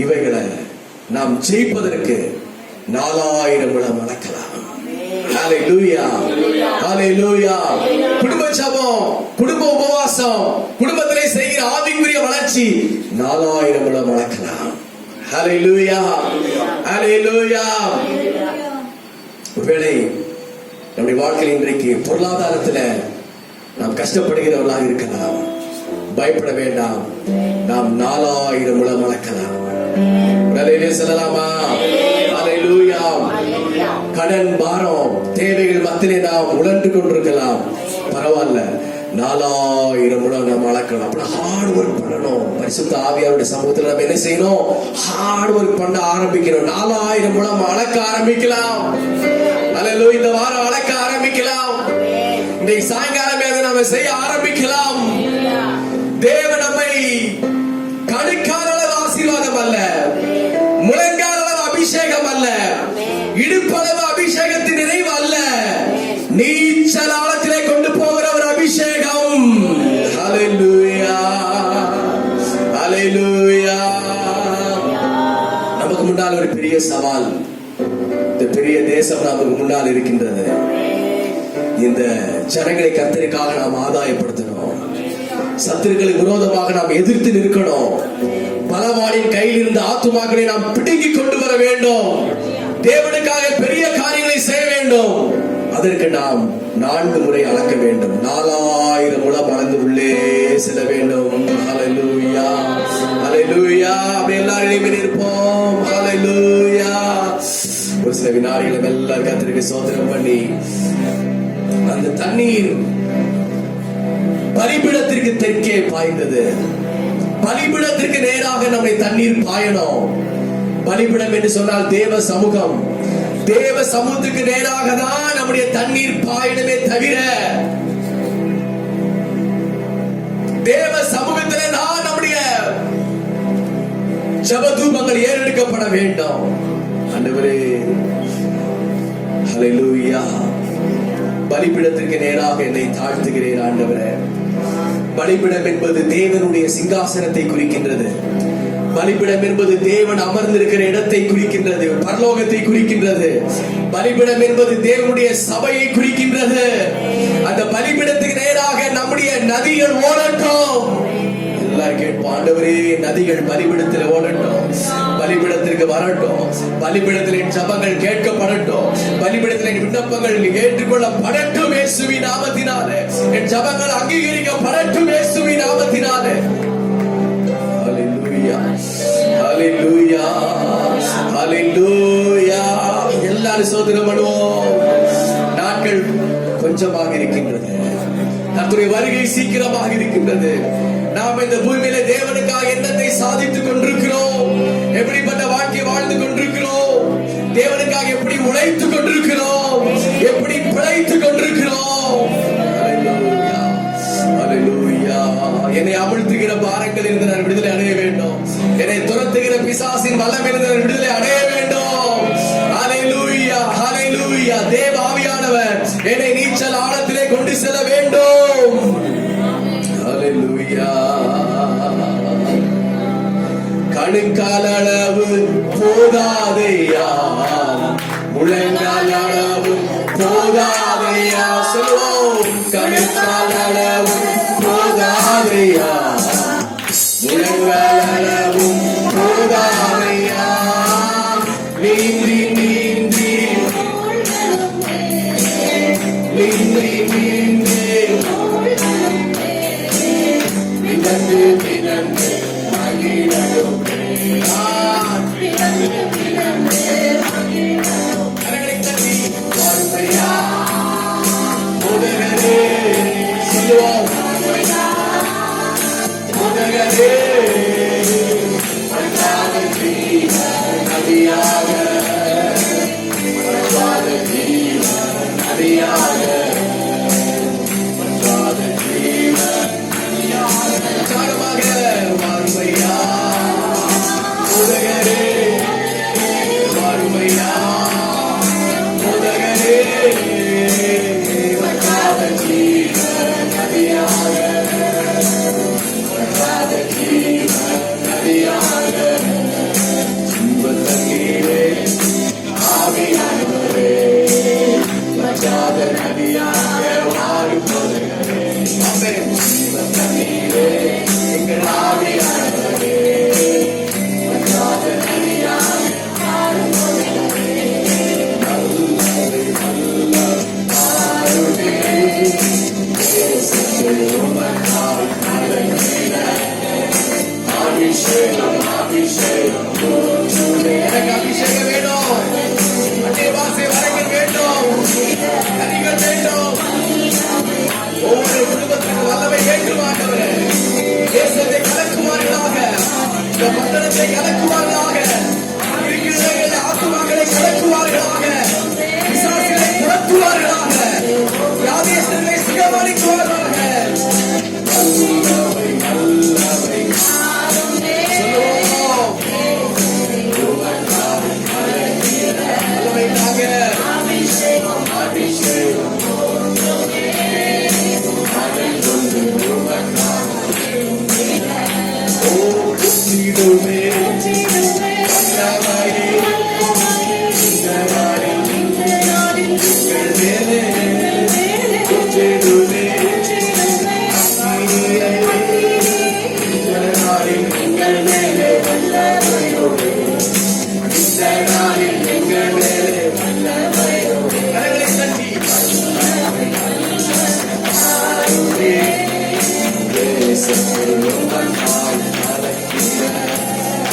Speaker 1: இவைகளை நாம் ஜெயிப்பதற்கு 4000 முழம் வளர்க்கலாம். ஹல்லேலூயா, ஹல்லேலூயா. குடும்ப ஜெபம், குடும்ப உபவாசம், குடும்பத்திலே செய்கிற ஆவிக்குரிய வளர்ச்சி 4000 முழம் வளர்க்கலாம். ஹல்லேலூயா, ஹல்லேலூயா. ஒருவேளை நம்முடைய வாழ்க்கையில் இன்றைக்கு பொருளாதாரத்துல நாம் கஷ்டப்படுகிறவர்களாக இருக்கலாம். பயப்பட வேண்டாம். நாம் 4000 முழம் வளர்க்கலாம். சொல்லலாமா? ஹல்லேலூயா. கடன் பாரம் தேவைகள் மத்தியிலே நாம் உழன்று கொண்டிருக்கலாம். பரவாயில்ல, 4000 முழம் நாம் வளர்க்கலாம். அப்புறம் ஹார்ட் ஒர்க் பண்ணணும். பரிசுத்த ஆவியாருடைய சமூகத்தில் நம்ம என்ன செய்யணும்? ஹார்ட் ஒர்க் பண்ண ஆரம்பிக்கணும். 4000 முழம் வளர்க்க ஆரம்பிக்கலாம். ஹல்லேலூயா. இந்த வாரம் வளர்க்க ஆரம்பிக்கலாம். இன்றைக்கு சாயங்காலமே அதை நாம செய்ய ஆரம்பிக்கலாம். தேவன் நம்மை கணுக்கால அளவு ஆசீர்வாதம் அல்ல, முழங்கால அளவு அபிஷேகம் அல்ல, இடுப்பளவு அபிஷேகத்தின் நிறைவு அல்ல, நீச்சல் ஆழத்திலே கொண்டு போகிற ஒரு அபிஷேகம். ஹல்லேலூயா, ஹல்லேலூயா. நமக்கு முன்னால் ஒரு பெரிய சவால். இந்த பெரிய தேசம் நமக்கு முன்னால் இருக்கின்றது. இந்த ஜனங்களை கர்த்தருக்காக நாம் ஆதாயப்படுத்தணும். சத்துருக்களுக்கு விரோதமாக நாம் எதிர்த்து நிற்கணும். பலவானின் கையில் இருந்த ஆத்துமாக்களை நாம் பிடுங்கி கொண்டு வர வேண்டும். தேவனுக்காக பெரிய காரியங்களை செய்ய வேண்டும். அதற்கு நாம் 4 முறை அளக்க வேண்டும். 4000 முழம் அளந்து உள்ளே செல்ல வேண்டும். ஹல்லேலூயா, ஹல்லேலூயா. அப்படி எல்லாரும் இருப்போம். ஹல்லேலூயா. ஒரு சில வினாடிகளை எல்லாம் கர்த்தருக்கு ஸ்தோத்திரம் பண்ணி, அந்த தண்ணீர் பலிபீடத்திற்கு தெற்கே பாய்ந்தது. பலிபீடத்திற்கு நேராக நம்முடைய தண்ணீர் பாயணும். பலிபீடம் என்று சொன்னால் தேவ சமூகம். தேவ சமூகத்துக்கு நேராக தான் நம்முடைய தண்ணீர் பாயணுமே தவிர, தேவ சமூகத்திலே தான் நம்முடைய ஜெபதூபங்கள் ஏறெடுக்கப்பட வேண்டும். ஆண்டவரே, ஹல்லேலூயா. பலிபீடத்திற்கு நேராக என்னை தாழ்த்துகிறேன் ஆண்டவரே. பலிபீடம் என்பது தேவனுடைய சிங்காசனத்தை குறிக்கின்றது. பலிபீடம் என்பது தேவன் அமர்ந்திருக்கிற இடத்தை குறிக்கின்றது, பரலோகத்தை குறிக்கின்றது. பலிபீடம் என்பது தேவனுடைய சபையை குறிக்கின்றது. அந்த பலிபீடத்துக்கு நேராக நம்முடைய நதிகள் ஓடட்டும். எல்லாரும் கேட்போம், ஆண்டவரே நதிகள் பலிபீடத்தில் ஓடட்டும், பலிபீடத்திற்கு வரட்டும், பலிபீடத்தில் என் ஜெபங்கள் கேட்கப்படட்டும், பலிபீடத்தில் என் விண்ணப்பங்கள் ஏற்றுக்கொள்ளப்படட்டும் இயேசுவின் நாமத்தினாலே. என் ஜெபங்கள் அங்கீகரிக்கப்படட்டும் இயேசுவின் நாமத்தினாலே. ஹல்லேலூயா, ஹல்லேலூயா, ஹல்லேலூயா. சீக்கிரமாக இருக்கின்றது. நாம் இந்த பூமியில தேவனுக்காக என்னத்தை சாதித்துக் கொண்டிருக்கிறோம், எப்படிப்பட்ட வாழ்க்கை வாழ்ந்து கொண்டிருக்கிறோம், தேவனுக்காக எப்படி உழைத்துக் கொண்டிருக்கிறோம், எப்படி பிழைத்துக் கொண்டிருக்கிறோம். அல்லேலூயா, அல்லேலூயா. என்னை அமிழ்த்துகிற பாரங்கள் இருந்து நான் விடுதலை அடைய வேண்டும். என்னை துரத்துகிற பிசாசின் வல்லம் இருந்து நான் விடுதலை அடைய வேண்டும். அல்லேலூயா, அல்லேலூயா. தேவ ஆவியானவர் என்னை நீச்சல் ஆழத்திலே கொண்டு செல்ல வேண்டும். அல்லேலூயா. கணுக்கால் அளவு போதாதையா, முழங்கால் அளவு போதாதையா. சொல்லுவோம். கணுக்கால் அளவு போதாதையா, முழங்கால் அளவு போதாதையா. நீந்தி நீந்தி நீந்தி நீந்தி மிதந்து மிதந்து மகிழடும். கரங்களை தட்டி வாருமையா உதகரே. சொல்லுவோம். உதகரே நதியாக நதியாக வாருமையா உதகரே, வாருமையா உதகரே. எனக்கு அபிஷேகம் வேணும். அன்னைவாசி வரங்கள் வேண்டும். கனிகள் வேண்டும். ஒவ்வொரு குடும்பத்திற்கு வல்லமை வேண்டும் ஆண்டவரே. தேசத்தை கலக்குவார்களாக, இந்த பட்டணத்தை கலக்குவார்களாக, இருக்கிற ஆத்துமாக்களை கலக்குவார்களாக, பிசாசுகளை துரத்துவார்களாக, யாதேசங்களை சுகமளிக்குவார்களாக. நல்லவை நல்லவை சொல்லுவோம். நல்லவைக்காக அபிஷேகம் குத்திடுமே வல்லமையே இந்த நாளில் எங்கள் மேலே குத்திடுமே இந்த நாளில் எங்கள் மேலே வல்லமையோடு, இந்த நாளில் எங்கள் மேலே வல்லமையோடு. கரங்களை தட்டி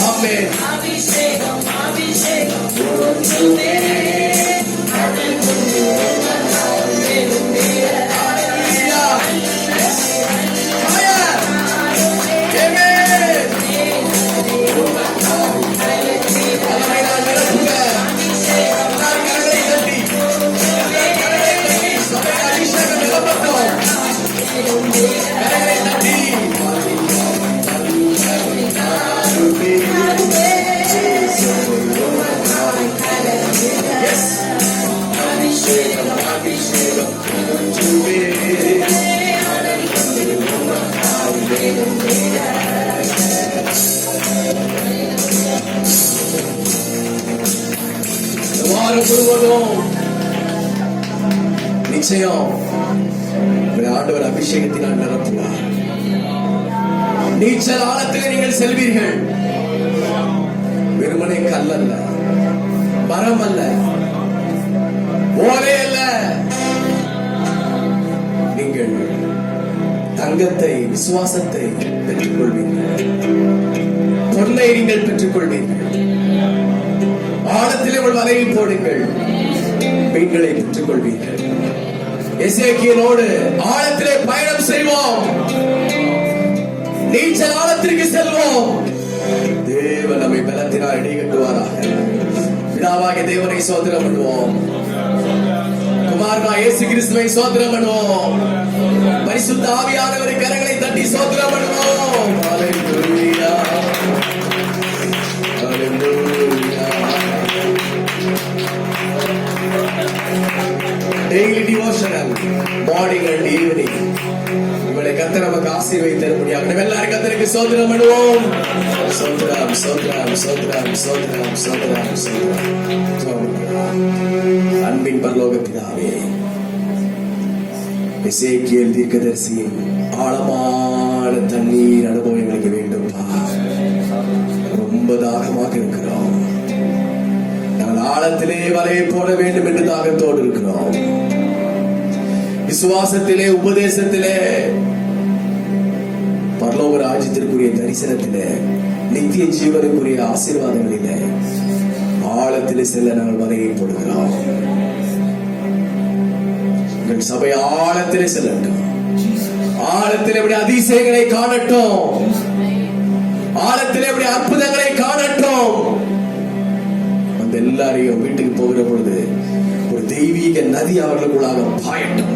Speaker 1: ஆமென்.
Speaker 5: அபிஷேகம் அபிஷேகம்
Speaker 1: முழுவதும் நிச்சயம் ஆண்டவர் அபிஷேகத்தினால் நிரப்புவார். நீச்சல் ஆழத்தில் நீங்கள் செல்வீர்கள். வெறுமனே கல்லல்ல, மரம் அல்ல, ஓலை அல்ல. நீங்கள் தங்கத்தை, விசுவாசத்தை பெற்றுக் கொள்வீர்கள். பொன்னை நீங்கள் பெற்றுக் கொள்வீர்கள். ஆழத்திலே உங்கள் வலையில் போடுங்கள், மீன்களை பெற்றுக் கொள்வீர்கள். எசேக்கியேலோடு ஆழத்திலே பயணம் செய்வோம், நீச்சல் ஆழத்திற்கு செல்வோம். தேவன் நம்மை பலத்தினால் இடைகட்டுவாராக. பிதாவாகிய தேவனை சோதனம் பண்ணுவோம், குமாரனா இயேசு கிறிஸ்துவை சோதனம் பண்ணுவோம், பரிசுத்த ஆவியானவரை கரங்களை தட்டி சோதனம் பண்ணுவோம். ஹalleluya, ஹalleluya. Daily devotional morning and evening உங்களை கர்த்தர் நமக்கு ஆசீர்வதித்து தரும்படியாக நம்ம எல்லாரும் கர்த்தருக்கு சோதனம் பண்ணுவோம். சோதரம் சோதரம் சோதரம் சோதரம் சோதரம் சோதரம். அன்பின் பரலோக பிதாவே, எசேக்கியேல் தீர்க்கதரிசியின் ஆழமான தண்ணீர் அனுபவம் எங்களுக்கு வேண்டும்பா. ரொம்ப தாகமாக இருக்கிறோம், நாங்கள் ஆழத்திலே வலையை போட வேண்டும் என்று தாகத்தோடு இருக்கிறோம். விசுவாசத்திலே, உபதேசத்திலே, பரலோக ராஜ்யத்திற்குரிய தரிசனத்திலே, நித்திய ஜீவனுக்குரிய ஆசீர்வாதங்களிலே ஆழத்திலே செல்ல நாங்கள் வலையை போடுகிறோம். எங்கள் சபை ஆழத்திலே செல்லட்டும், ஆழத்திலே எப்படி அதிசயங்களை காணட்டும், ஆழத்திலே எப்படி அற்புதங்களை காணட்டும். அந்த எல்லாரையும் வீட்டுக்கு போகிற பொழுது ஒரு தெய்வீக நதி அவர்களுக்குள்ளாக பாயட்டும்,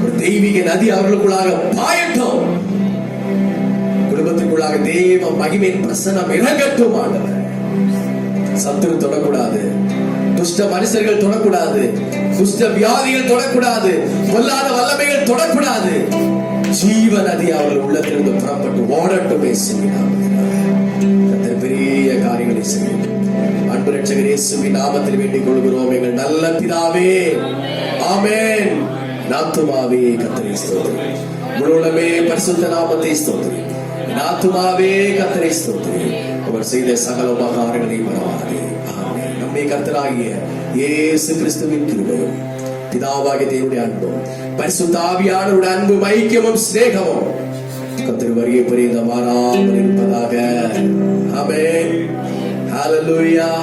Speaker 1: ஒரு தெய்வீக நதி அவர்களுக்குள்ளாக பாயட்டும். குடும்பத்திற்குள்ளாக தேவ மகிமையின் பிரசன்னம் இறங்கட்டும். ஆண்டவர், சத்துரு தொடக்கூடாது, துஷ்ட மனுஷர்கள் தொடக்கூடாது, துஷ்ட வியாதிகள் தொடக்கூடாது, பொல்லாத வல்லமைகள் தொடக்கூடாது. ஜீவ நதி அவர்கள் உள்ளத்திலிருந்து புறப்பட்டு ஓடட்டும். பெரிய காரியங்களை செய்யும். அன்பு ரட்சகர் இயேசுவின் நாமத்தில் வேண்டிக் கொள்கிறோம் எங்கள் நல்ல பிதாவே, ஆமென். நாத்துமாவே கர்த்தரை ஸ்தோத்திரி, முழுவதுமே பரிசுத்த நாமத்தை ஸ்தோத்திரி. நாத்துமாவே கர்த்தரை ஸ்தோத்திரி, அவர் செய்த சகல உபகாரங்களை மறவாதே. ஆமென். நம்முடைய கர்த்தராகிய இயேசு கிறிஸ்துவின் கிருபையும், பிதாவாகிய தேவனுடைய அன்பும், பரிசுத்த ஆவியானவருடைய அன்பும், ஐக்கியமும், சிநேகமும் கர்த்தர் வருகை பரியந்த மாறாமல் இருப்பதாக. ஆமென். Hallelujah,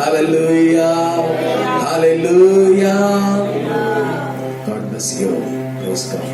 Speaker 1: hallelujah, hallelujah. God bless you. Praise God.